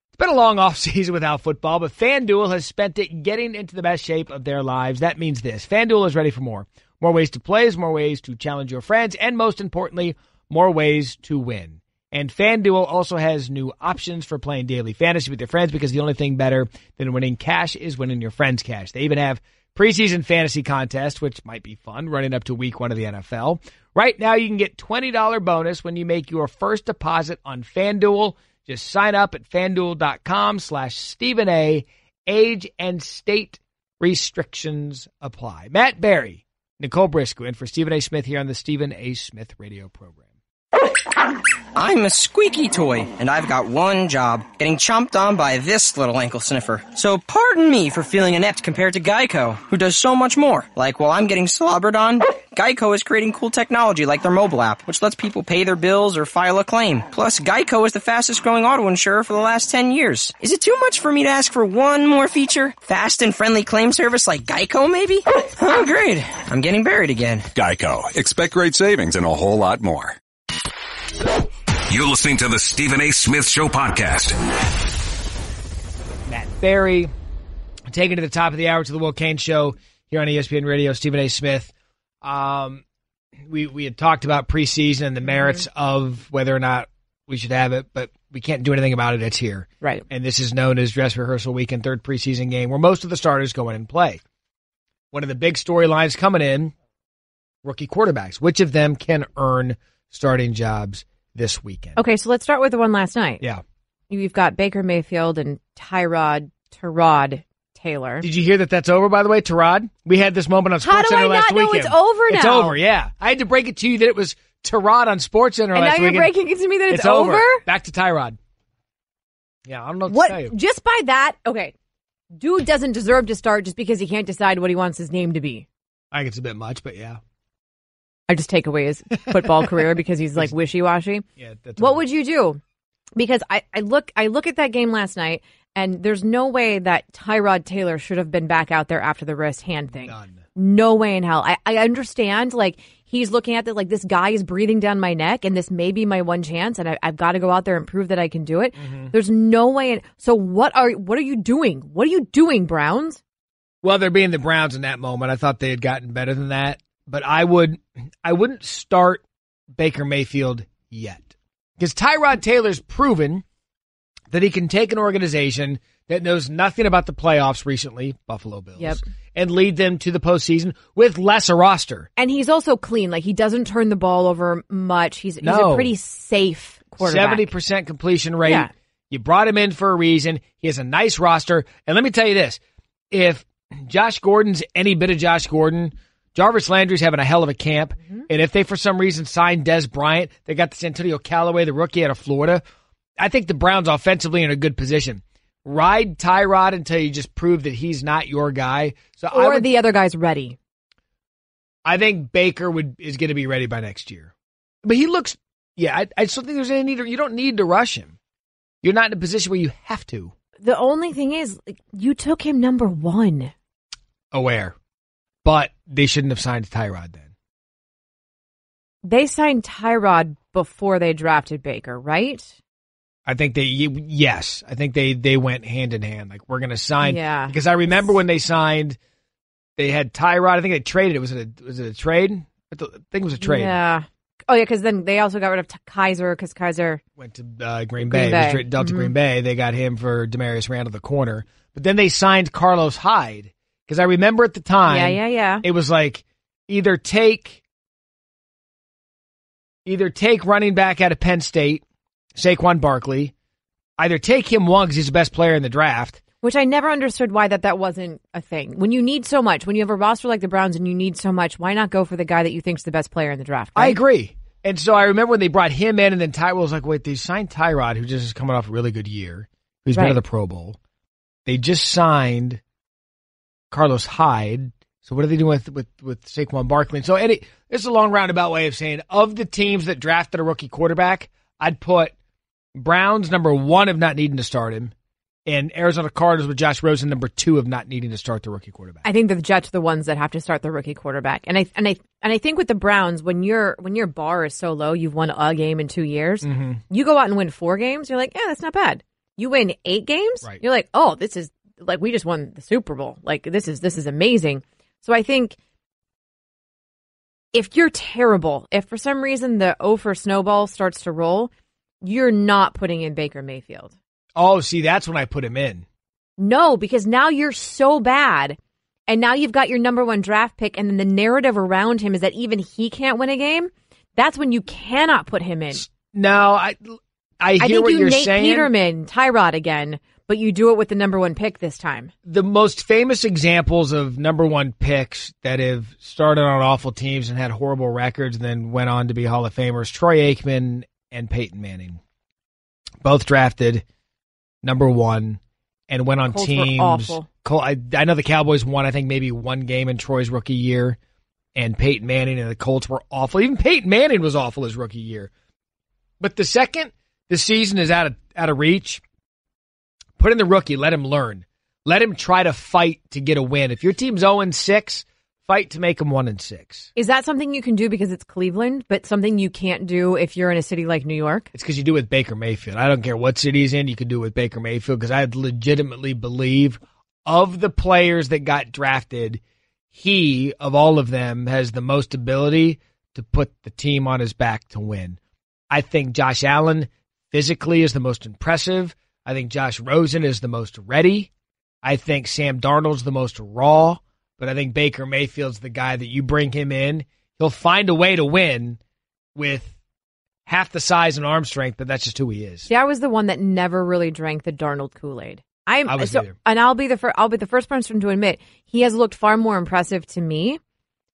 It's been a long offseason without football, but FanDuel has spent it getting into the best shape of their lives. That means this. FanDuel is ready for more. More ways to play, more ways to challenge your friends, and most importantly, more ways to win. And FanDuel also has new options for playing daily fantasy with your friends, because the only thing better than winning cash is winning your friends' cash. They even have preseason fantasy contest, which might be fun, running up to week 1 of the NFL. Right now, you can get $20 bonus when you make your first deposit on FanDuel. Just sign up at FanDuel.com/Stephen A. Age and state restrictions apply. Matt Barrie, Nicole Briscoe, in for Stephen A. Smith here on the Stephen A. Smith radio program. I'm a squeaky toy, and I've got one job, getting chomped on by this little ankle sniffer. So pardon me for feeling inept compared to Geico, who does so much more. Like while I'm getting slobbered on, Geico is creating cool technology like their mobile app, which lets people pay their bills or file a claim. Plus, Geico is the fastest growing auto insurer for the last 10 years. Is it too much for me to ask for one more feature? Fast and friendly claim service like Geico, maybe? Oh, great. I'm getting buried again. Geico. Expect great savings and a whole lot more. You're listening to the Stephen A. Smith Show podcast. Matt Barrie, taking to the top of the hour to the Will Cain Show here on ESPN Radio. Stephen A. Smith. We had talked about preseason and the merits of whether or not we should have it, but we can't do anything about it. It's here. Right. And this is known as dress rehearsal weekend, third preseason game, where most of the starters go in and play. One of the big storylines coming in, rookie quarterbacks. Which of them can earn starting jobs this weekend? Okay, so let's start with the one last night. Yeah. You've got Baker Mayfield and Tyrod Taylor. Did you hear that that's over, by the way, Tyrod? We had this moment on SportsCenter last weekend. How do I not know it's over now? It's over, yeah. I had to break it to you that it was Tyrod on SportsCenter last weekend. And now you're breaking it to me that it's over? Back to Tyrod. Yeah, I don't know what to tell you. Just by that, okay, dude doesn't deserve to start just because he can't decide what he wants his name to be. I think it's a bit much, but yeah. I just take away his football career because he's like wishy-washy. Yeah, that's what would you do? Because I look at that game last night, and there's no way that Tyrod Taylor should have been back out there after the wrist hand thing. None. No way in hell. I understand, like, he's looking at it like, this guy is breathing down my neck, and this may be my one chance, and I've got to go out there and prove that I can do it. Mm-hmm. There's no way. So what are you doing? What are you doing, Browns? Well, they're being the Browns in that moment. I thought they had gotten better than that. But I wouldn't start Baker Mayfield yet. Because Tyrod Taylor's proven that he can take an organization that knows nothing about the playoffs recently, Buffalo Bills, and lead them to the postseason with less a roster. And he's also clean. Like, he doesn't turn the ball over much. He's a pretty safe quarterback. 70% completion rate. Yeah. You brought him in for a reason. He has a nice roster. And let me tell you this. If Josh Gordon's any bit of Josh Gordon, Jarvis Landry's having a hell of a camp, and if they for some reason sign Des Bryant, they got this Antonio Callaway, the rookie out of Florida. I think the Browns offensively are in a good position. Ride Tyrod until you just prove that he's not your guy. Or the other guy's ready. I think Baker is going to be ready by next year. But he looks, I just don't think there's any need. You don't need to rush him. You're not in a position where you have to. The only thing is, you took him number 1. Aware. But they shouldn't have signed Tyrod then. They signed Tyrod before they drafted Baker, right? I think yes. I think they went hand in hand. Like, we're going to sign. Yeah. Because I remember when they signed, they had Tyrod. I think they traded. Was it a trade? I think it was a trade. Yeah. Oh, yeah, because then they also got rid of Kaiser because Kaiser went to Green Bay. It was dealt to Green Bay. They got him for Demarius Randall, the corner. But then they signed Carlos Hyde because I remember at the time, it was like either take running back out of Penn State, Saquon Barkley, either take him one because he's the best player in the draft. Which I never understood why that wasn't a thing. When you need so much, when you have a roster like the Browns and you need so much, why not go for the guy that you think's the best player in the draft? Right? I agree. And so I remember when they brought him in and then Tyrod was like, wait, they signed Tyrod, who just is coming off a really good year, who's been to the Pro Bowl. They just signed Carlos Hyde. So what are they doing with Saquon Barkley? And so this is a long roundabout way of saying, of the teams that drafted a rookie quarterback, I'd put Browns number 1 of not needing to start him, and Arizona Cardinals with Josh Rosen number 2 of not needing to start the rookie quarterback. I think the Jets are the ones that have to start the rookie quarterback. And I think with the Browns, when your bar is so low, you've won a game in 2 years. You go out and win 4 games, you're like, yeah, that's not bad. You win 8 games, you're like, oh, this is like we just won the Super Bowl. Like this is amazing. So I think if you're terrible, if for some reason the Ofer snowball starts to roll, you're not putting in Baker Mayfield. Oh, see, that's when I put him in. No, because now you're so bad, and now you've got your number 1 draft pick, and then the narrative around him is that even he can't win a game. That's when you cannot put him in. No, I hear what you're saying. I think you Nate Peterman, Tyrod again, but you do it with the number 1 pick this time. The most famous examples of number 1 picks that have started on awful teams and had horrible records and then went on to be Hall of Famers, Troy Aikman and Peyton Manning. Both drafted number 1 and went on Colts teams. Were awful. I know the Cowboys won, I think, maybe 1 game in Troy's rookie year, and Peyton Manning and the Colts were awful. Even Peyton Manning was awful his rookie year. But the second the season is out of reach, put in the rookie, let him learn. Let him try to fight to get a win. If your team's 0-6, fight to make them 1-6. Is that something you can do because it's Cleveland, but something you can't do if you're in a city like New York? It's because you do it with Baker Mayfield. I don't care what city he's in, you can do it with Baker Mayfield because I legitimately believe of the players that got drafted, he, of all of them, has the most ability to put the team on his back to win. I think Josh Allen physically is the most impressive. I think Josh Rosen is the most ready. I think Sam Darnold's the most raw. But I think Baker Mayfield's the guy that you bring him in, he'll find a way to win with half the size and arm strength, but that's just who he is. See, I was the one that never really drank the Darnold Kool-Aid. I was either. And I'll be the first person to admit he has looked far more impressive to me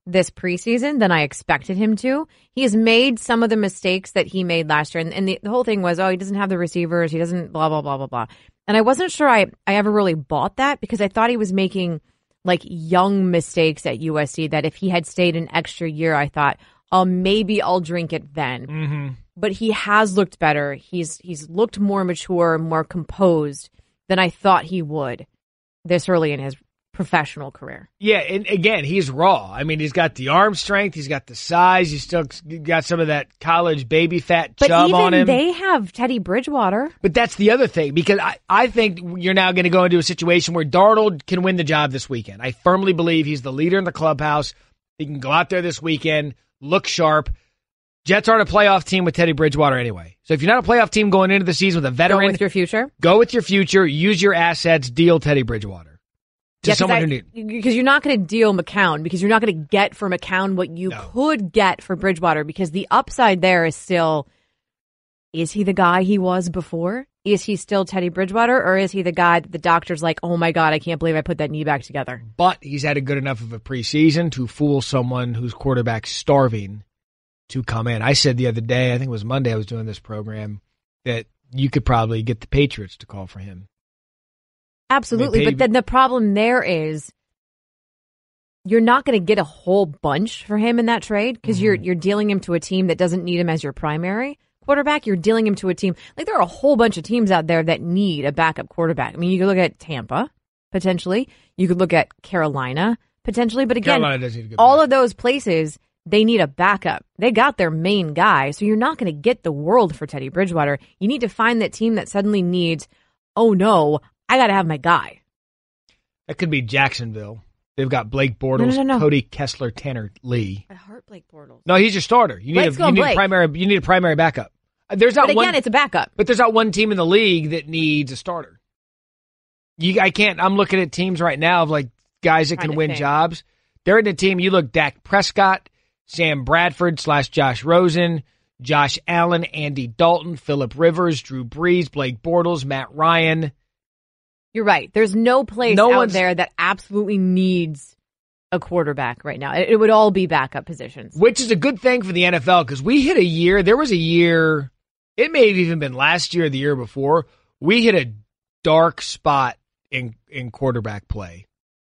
this preseason than I expected him to. He has made some of the mistakes that he made last year, and the whole thing was, he doesn't have the receivers, he doesn't blah blah blah blah blah. And I wasn't sure I ever really bought that because I thought he was making like young mistakes at USC that if he had stayed an extra year, I thought, maybe I'll drink it then. Mm-hmm. But he has looked better. He's looked more mature, more composed than I thought he would this early in his professional career. Yeah, and again, he's raw. I mean, he's got the arm strength, he's got the size, he's still got some of that college baby fat chub on him. But even they have Teddy Bridgewater. But that's the other thing, because I think you're now going to go into a situation where Darnold can win the job this weekend. I firmly believe he's the leader in the clubhouse. He can go out there this weekend, look sharp. Jets aren't a playoff team with Teddy Bridgewater anyway. So if you're not a playoff team going into the season with a veteran, go with your future. Go with your future, use your assets, deal Teddy Bridgewater. Someone who needs. Because you're not going to deal McCown, because you're not going to get for McCown what you could get for Bridgewater, because the upside there is still, is he the guy he was before? Is he still Teddy Bridgewater, or is he the guy that the doctor's like, oh my God, I can't believe I put that knee back together? But he's had a good enough of a preseason to fool someone whose quarterback's starving to come in. I said the other day, I think it was Monday I was doing this program, that you could probably get the Patriots to call for him. Absolutely, but then the problem there is you're not going to get a whole bunch for him in that trade because you're dealing him to a team that doesn't need him as your primary quarterback. You're dealing him to a team, like there are a whole bunch of teams out there that need a backup quarterback. I mean, you could look at Tampa, potentially. You could look at Carolina, potentially. But again, all of those places, they need a backup. They got their main guy, so you're not going to get the world for Teddy Bridgewater. You need to find that team that suddenly needs, oh no, I got to have my guy. That could be Jacksonville. They've got Blake Bortles, No. Cody Kessler, Tanner Lee. I heart Blake Bortles. No, he's your starter. You need a primary backup. It's a backup. But there's not one team in the league that needs a starter. I'm looking at teams right now of like guys that can win jobs. They're in the team. You look Dak Prescott, Sam Bradford / Josh Rosen, Josh Allen, Andy Dalton, Phillip Rivers, Drew Brees, Blake Bortles, Matt Ryan. You're right. There's no place out there that absolutely needs a quarterback right now. It would all be backup positions. Which is a good thing for the NFL because we hit a year. There was a year, it may have even been last year or the year before, we hit a dark spot in quarterback play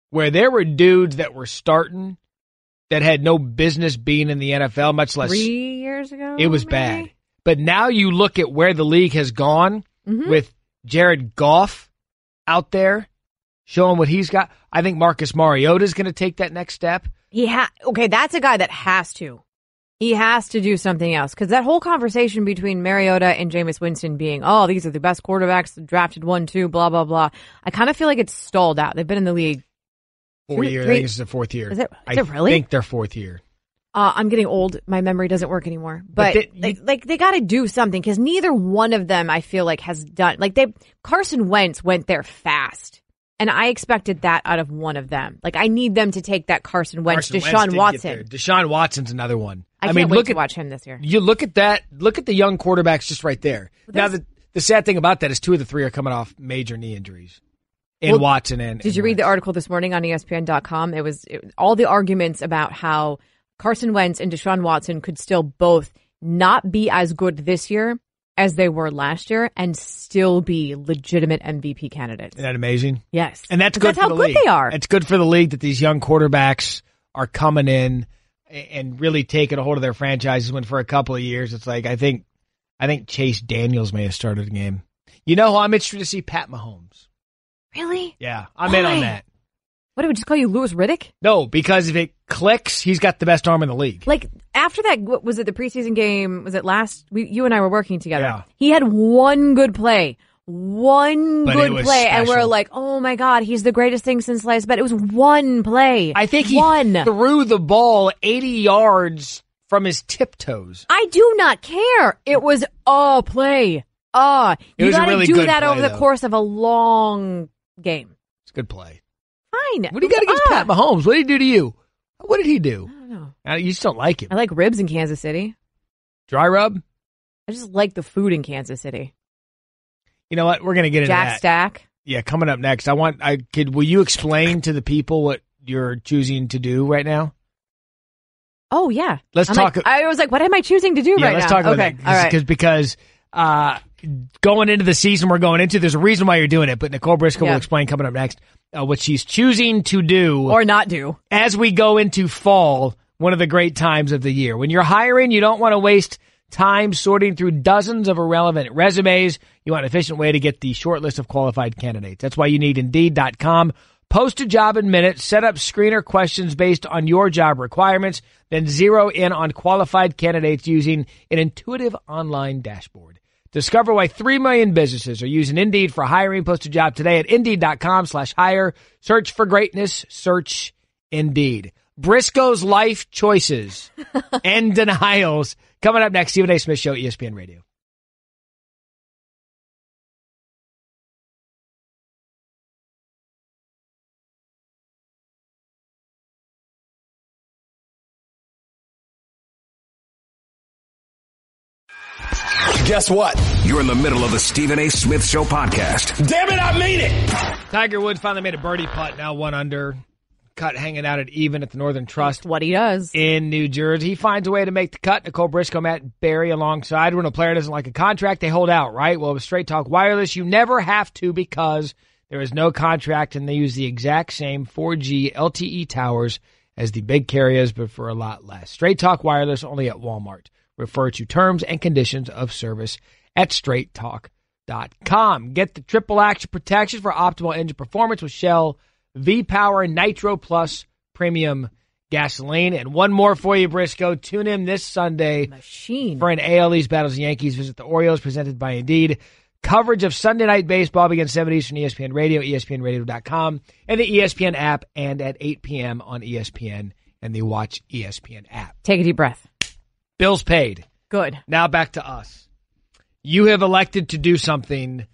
where there were dudes that were starting that had no business being in the NFL, much less 3 years ago. It was maybe? bad. But now you look at where the league has gone with Jared Goff out there showing what he's got. I think Marcus Mariota is going to take that next step. Okay, that's a guy that has to. He has to do something else because that whole conversation between Mariota and Jameis Winston being, oh, these are the best quarterbacks, drafted 1, 2, blah, blah, blah. I kind of feel like it's stalled out. They've been in the league 4 years. I think this is their fourth year. Is it really? I think their fourth year. I'm getting old. My memory doesn't work anymore. But they got to do something because neither one of them, I feel like, has done. Carson Wentz went there fast, and I expected that out of one of them. I need them to take that Carson Wentz, Deshaun Watson. Deshaun Watson's another one. I can't wait to watch him this year. You look at that. Look at the young quarterbacks just right there. Now, the sad thing about that is 2 of the 3 are coming off major knee injuries. Watson and did you read the article this morning on ESPN.com? It was all the arguments about how Carson Wentz and Deshaun Watson could still both not be as good this year as they were last year and still be legitimate MVP candidates. Isn't that amazing? Yes. And that's good for the league. That's how good they are. It's good for the league that these young quarterbacks are coming in and really taking a hold of their franchises when for a couple of years it's like I think Chase Daniels may have started a game. You know who I'm interested to see? Pat Mahomes. Really? Yeah, I'm in on that. What, did we just call you Louis Riddick? No, because if it clicks, he's got the best arm in the league. After that, what was it, the preseason game? Was it last? You and I were working together. Yeah. He had one good play. And we're special. like, oh my God, he's the greatest thing since sliced bread. It was one play. I think he threw the ball 80 yards from his tiptoes. I do not care. It was a play. You got to do that over the course of a long game. It's a good play. Fine. What do you got against Pat Mahomes? What did he do to you? What did he do? I don't know. You just don't like him. I like ribs in Kansas City. Dry rub? I just like the food in Kansas City. You know what? We're going to get into that. Jack Stack. Yeah, coming up next. Will you explain to the people what you're choosing to do right now? Oh, yeah. Let's talk. I was like, what am I choosing to do right now? Let's talk about that. All right. Because going into the season we're going into, there's a reason why you're doing it, but Nicole Briscoe will explain coming up next what she's choosing to do. Or not do. As we go into fall, one of the great times of the year. When you're hiring, you don't want to waste time sorting through dozens of irrelevant resumes. You want an efficient way to get the short list of qualified candidates. That's why you need Indeed.com. Post a job in minutes, set up screener questions based on your job requirements, then zero in on qualified candidates using an intuitive online dashboard. Discover why 3 million businesses are using Indeed for hiring. Post a job today at Indeed.com/hire. Search for greatness. Search Indeed. Briscoe's life choices and denials. Coming up next, Stephen A. Smith Show, ESPN Radio. Guess what? You're in the middle of the Stephen A. Smith Show podcast. Damn it, I mean it! Tiger Woods finally made a birdie putt, now 1 under. Cut hanging out at even at the Northern Trust. That's what he does. In New Jersey. He finds a way to make the cut. Nicole Briscoe, Matt Barrie alongside. When a player doesn't like a contract, they hold out, right? Well, with Straight Talk Wireless, you never have to because there is no contract and they use the exact same 4G LTE towers as the big carriers, but for a lot less. Straight Talk Wireless only at Walmart. Refer to terms and conditions of service at straighttalk.com. Get the triple action protection for optimal engine performance with Shell V-Power Nitro Plus Premium Gasoline. And one more for you, Briscoe. Tune in this Sunday for an AL East Battles of Yankees. Visit the Orioles presented by Indeed. Coverage of Sunday Night Baseball begins 7 Eastern, ESPN Radio, ESPNRadio.com, and the ESPN app, and at 8 p.m. on ESPN and the Watch ESPN app. Take a deep breath. Bills paid. Good. Now back to us. You have elected to do something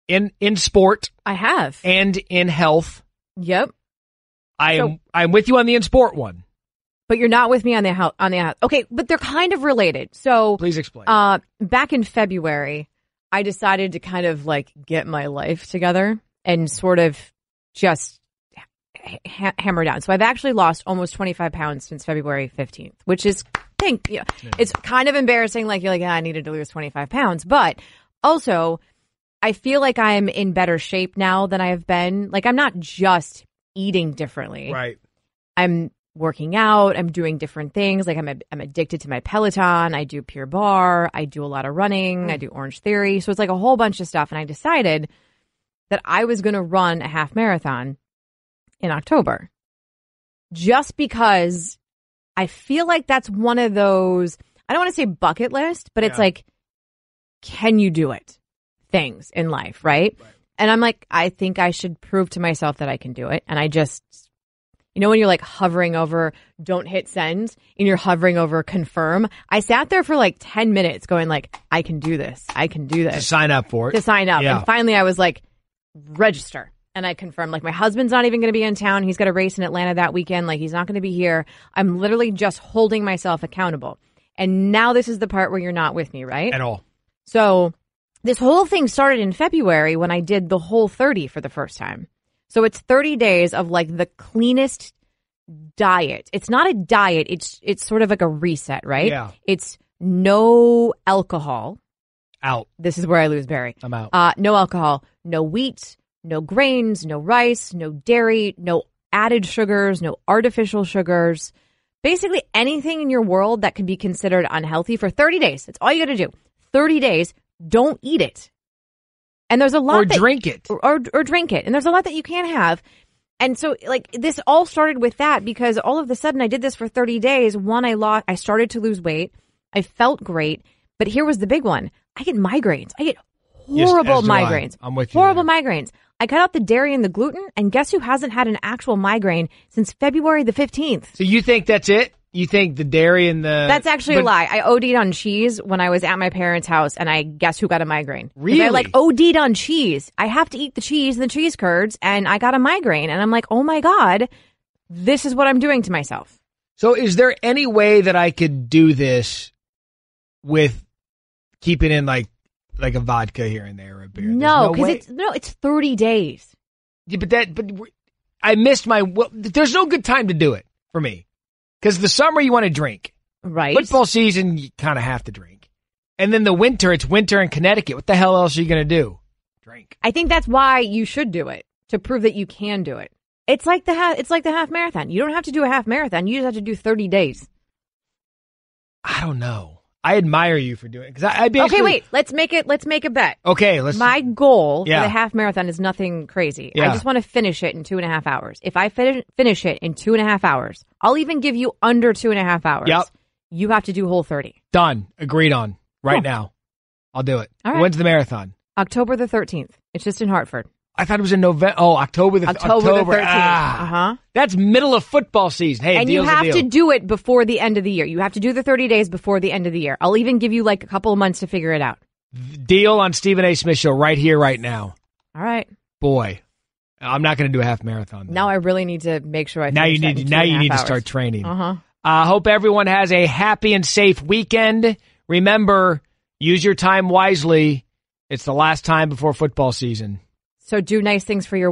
in sport. I have. And in health. Yep. I'm with you on the in sport one. But you're not with me on the health. Okay, but they're kind of related. So please explain. Back in February, I decided to kind of like get my life together and sort of just hammer down. So I've actually lost almost 25 pounds since February 15th, which is, it's kind of embarrassing. Like you're like, I needed to lose 25 pounds. But also, I feel like I'm in better shape now than I have been. Like I'm not just eating differently. Right. I'm working out. I'm doing different things. Like I'm addicted to my Peloton. I do Pure Barre. I do a lot of running. I do Orange Theory. So it's like a whole bunch of stuff. And I decided that I was going to run a half marathon in October just because I feel like that's one of those, I don't want to say bucket list, but it's like, can you do it? Things in life, right? And I'm like, I think I should prove to myself that I can do it. And I just, you know, when you're like hovering over, don't hit send, and you're hovering over confirm. I sat there for like 10 minutes going like, I can do this. I can do this. To sign up for it. To sign up. Yeah. And finally I was like, register. And I confirmed, like, my husband's not even going to be in town. He's got a race in Atlanta that weekend. Like, he's not going to be here. I'm literally just holding myself accountable. And now this is the part where you're not with me, right? At all. So this whole thing started in February when I did the Whole 30 for the first time. So it's 30 days of like the cleanest diet. It's not a diet. It's sort of like a reset, right? Yeah. It's no alcohol. Out. This is where I lose Barrie. I'm out. No alcohol, no wheat, no grains, no rice, no dairy, no added sugars, no artificial sugars. Basically anything in your world that can be considered unhealthy for 30 days. That's all you got to do. 30 days, don't eat it. And there's a lot drink it. Or drink it. And there's a lot that you can't have. And so, like, this all started with that because all of a sudden I did this for 30 days. One, I started to lose weight. I felt great. But here was the big one. I get migraines. I get horrible migraines. I'm with you. Horrible migraines. I cut out the dairy and the gluten, and guess who hasn't had an actual migraine since February the 15th? So you think that's it? You think the dairy and the... That's actually a lie. I OD'd on cheese when I was at my parents' house, and I guess who got a migraine? Really? I like OD'd on cheese. I have to eat the cheese and the cheese curds, and I got a migraine. And I'm like, oh my God, this is what I'm doing to myself. So is there any way that I could do this with keeping in like a vodka here and there or a beer? No, because it's 30 days. Yeah, but I missed there's no good time to do it for me. Because the summer you want to drink. Right. Football season, you kind of have to drink. And then the winter, it's winter in Connecticut. What the hell else are you going to do? Drink. I think that's why you should do it, to prove that you can do it. It's like the half marathon. You don't have to do a half marathon. You just have to do 30 days. I don't know. I admire you for doing it. Because I basically... Okay, wait. Let's make a bet. Okay, My goal for the half marathon is nothing crazy. Yeah. I just want to finish it in 2.5 hours. If I finish it in 2.5 hours, I'll even give you under 2.5 hours. Yep. You have to do Whole 30. Done. Agreed on. Right now. I'll do it. All right. When's the marathon? October the 13th. It's just in Hartford. I thought it was in November. Oh, October the 13th. Ah. That's middle of football season. Hey, and you have to do it before the end of the year. You have to do the 30 days before the end of the year. I'll even give you like a couple of months to figure it out. Deal on Stephen A. Smith Show right here, right now. All right. Boy, I'm not going to do a half marathon. Now I really need to make sure I Now you finish need to start training. Hope everyone has a happy and safe weekend. Remember, use your time wisely. It's the last time before football season. So do nice things for your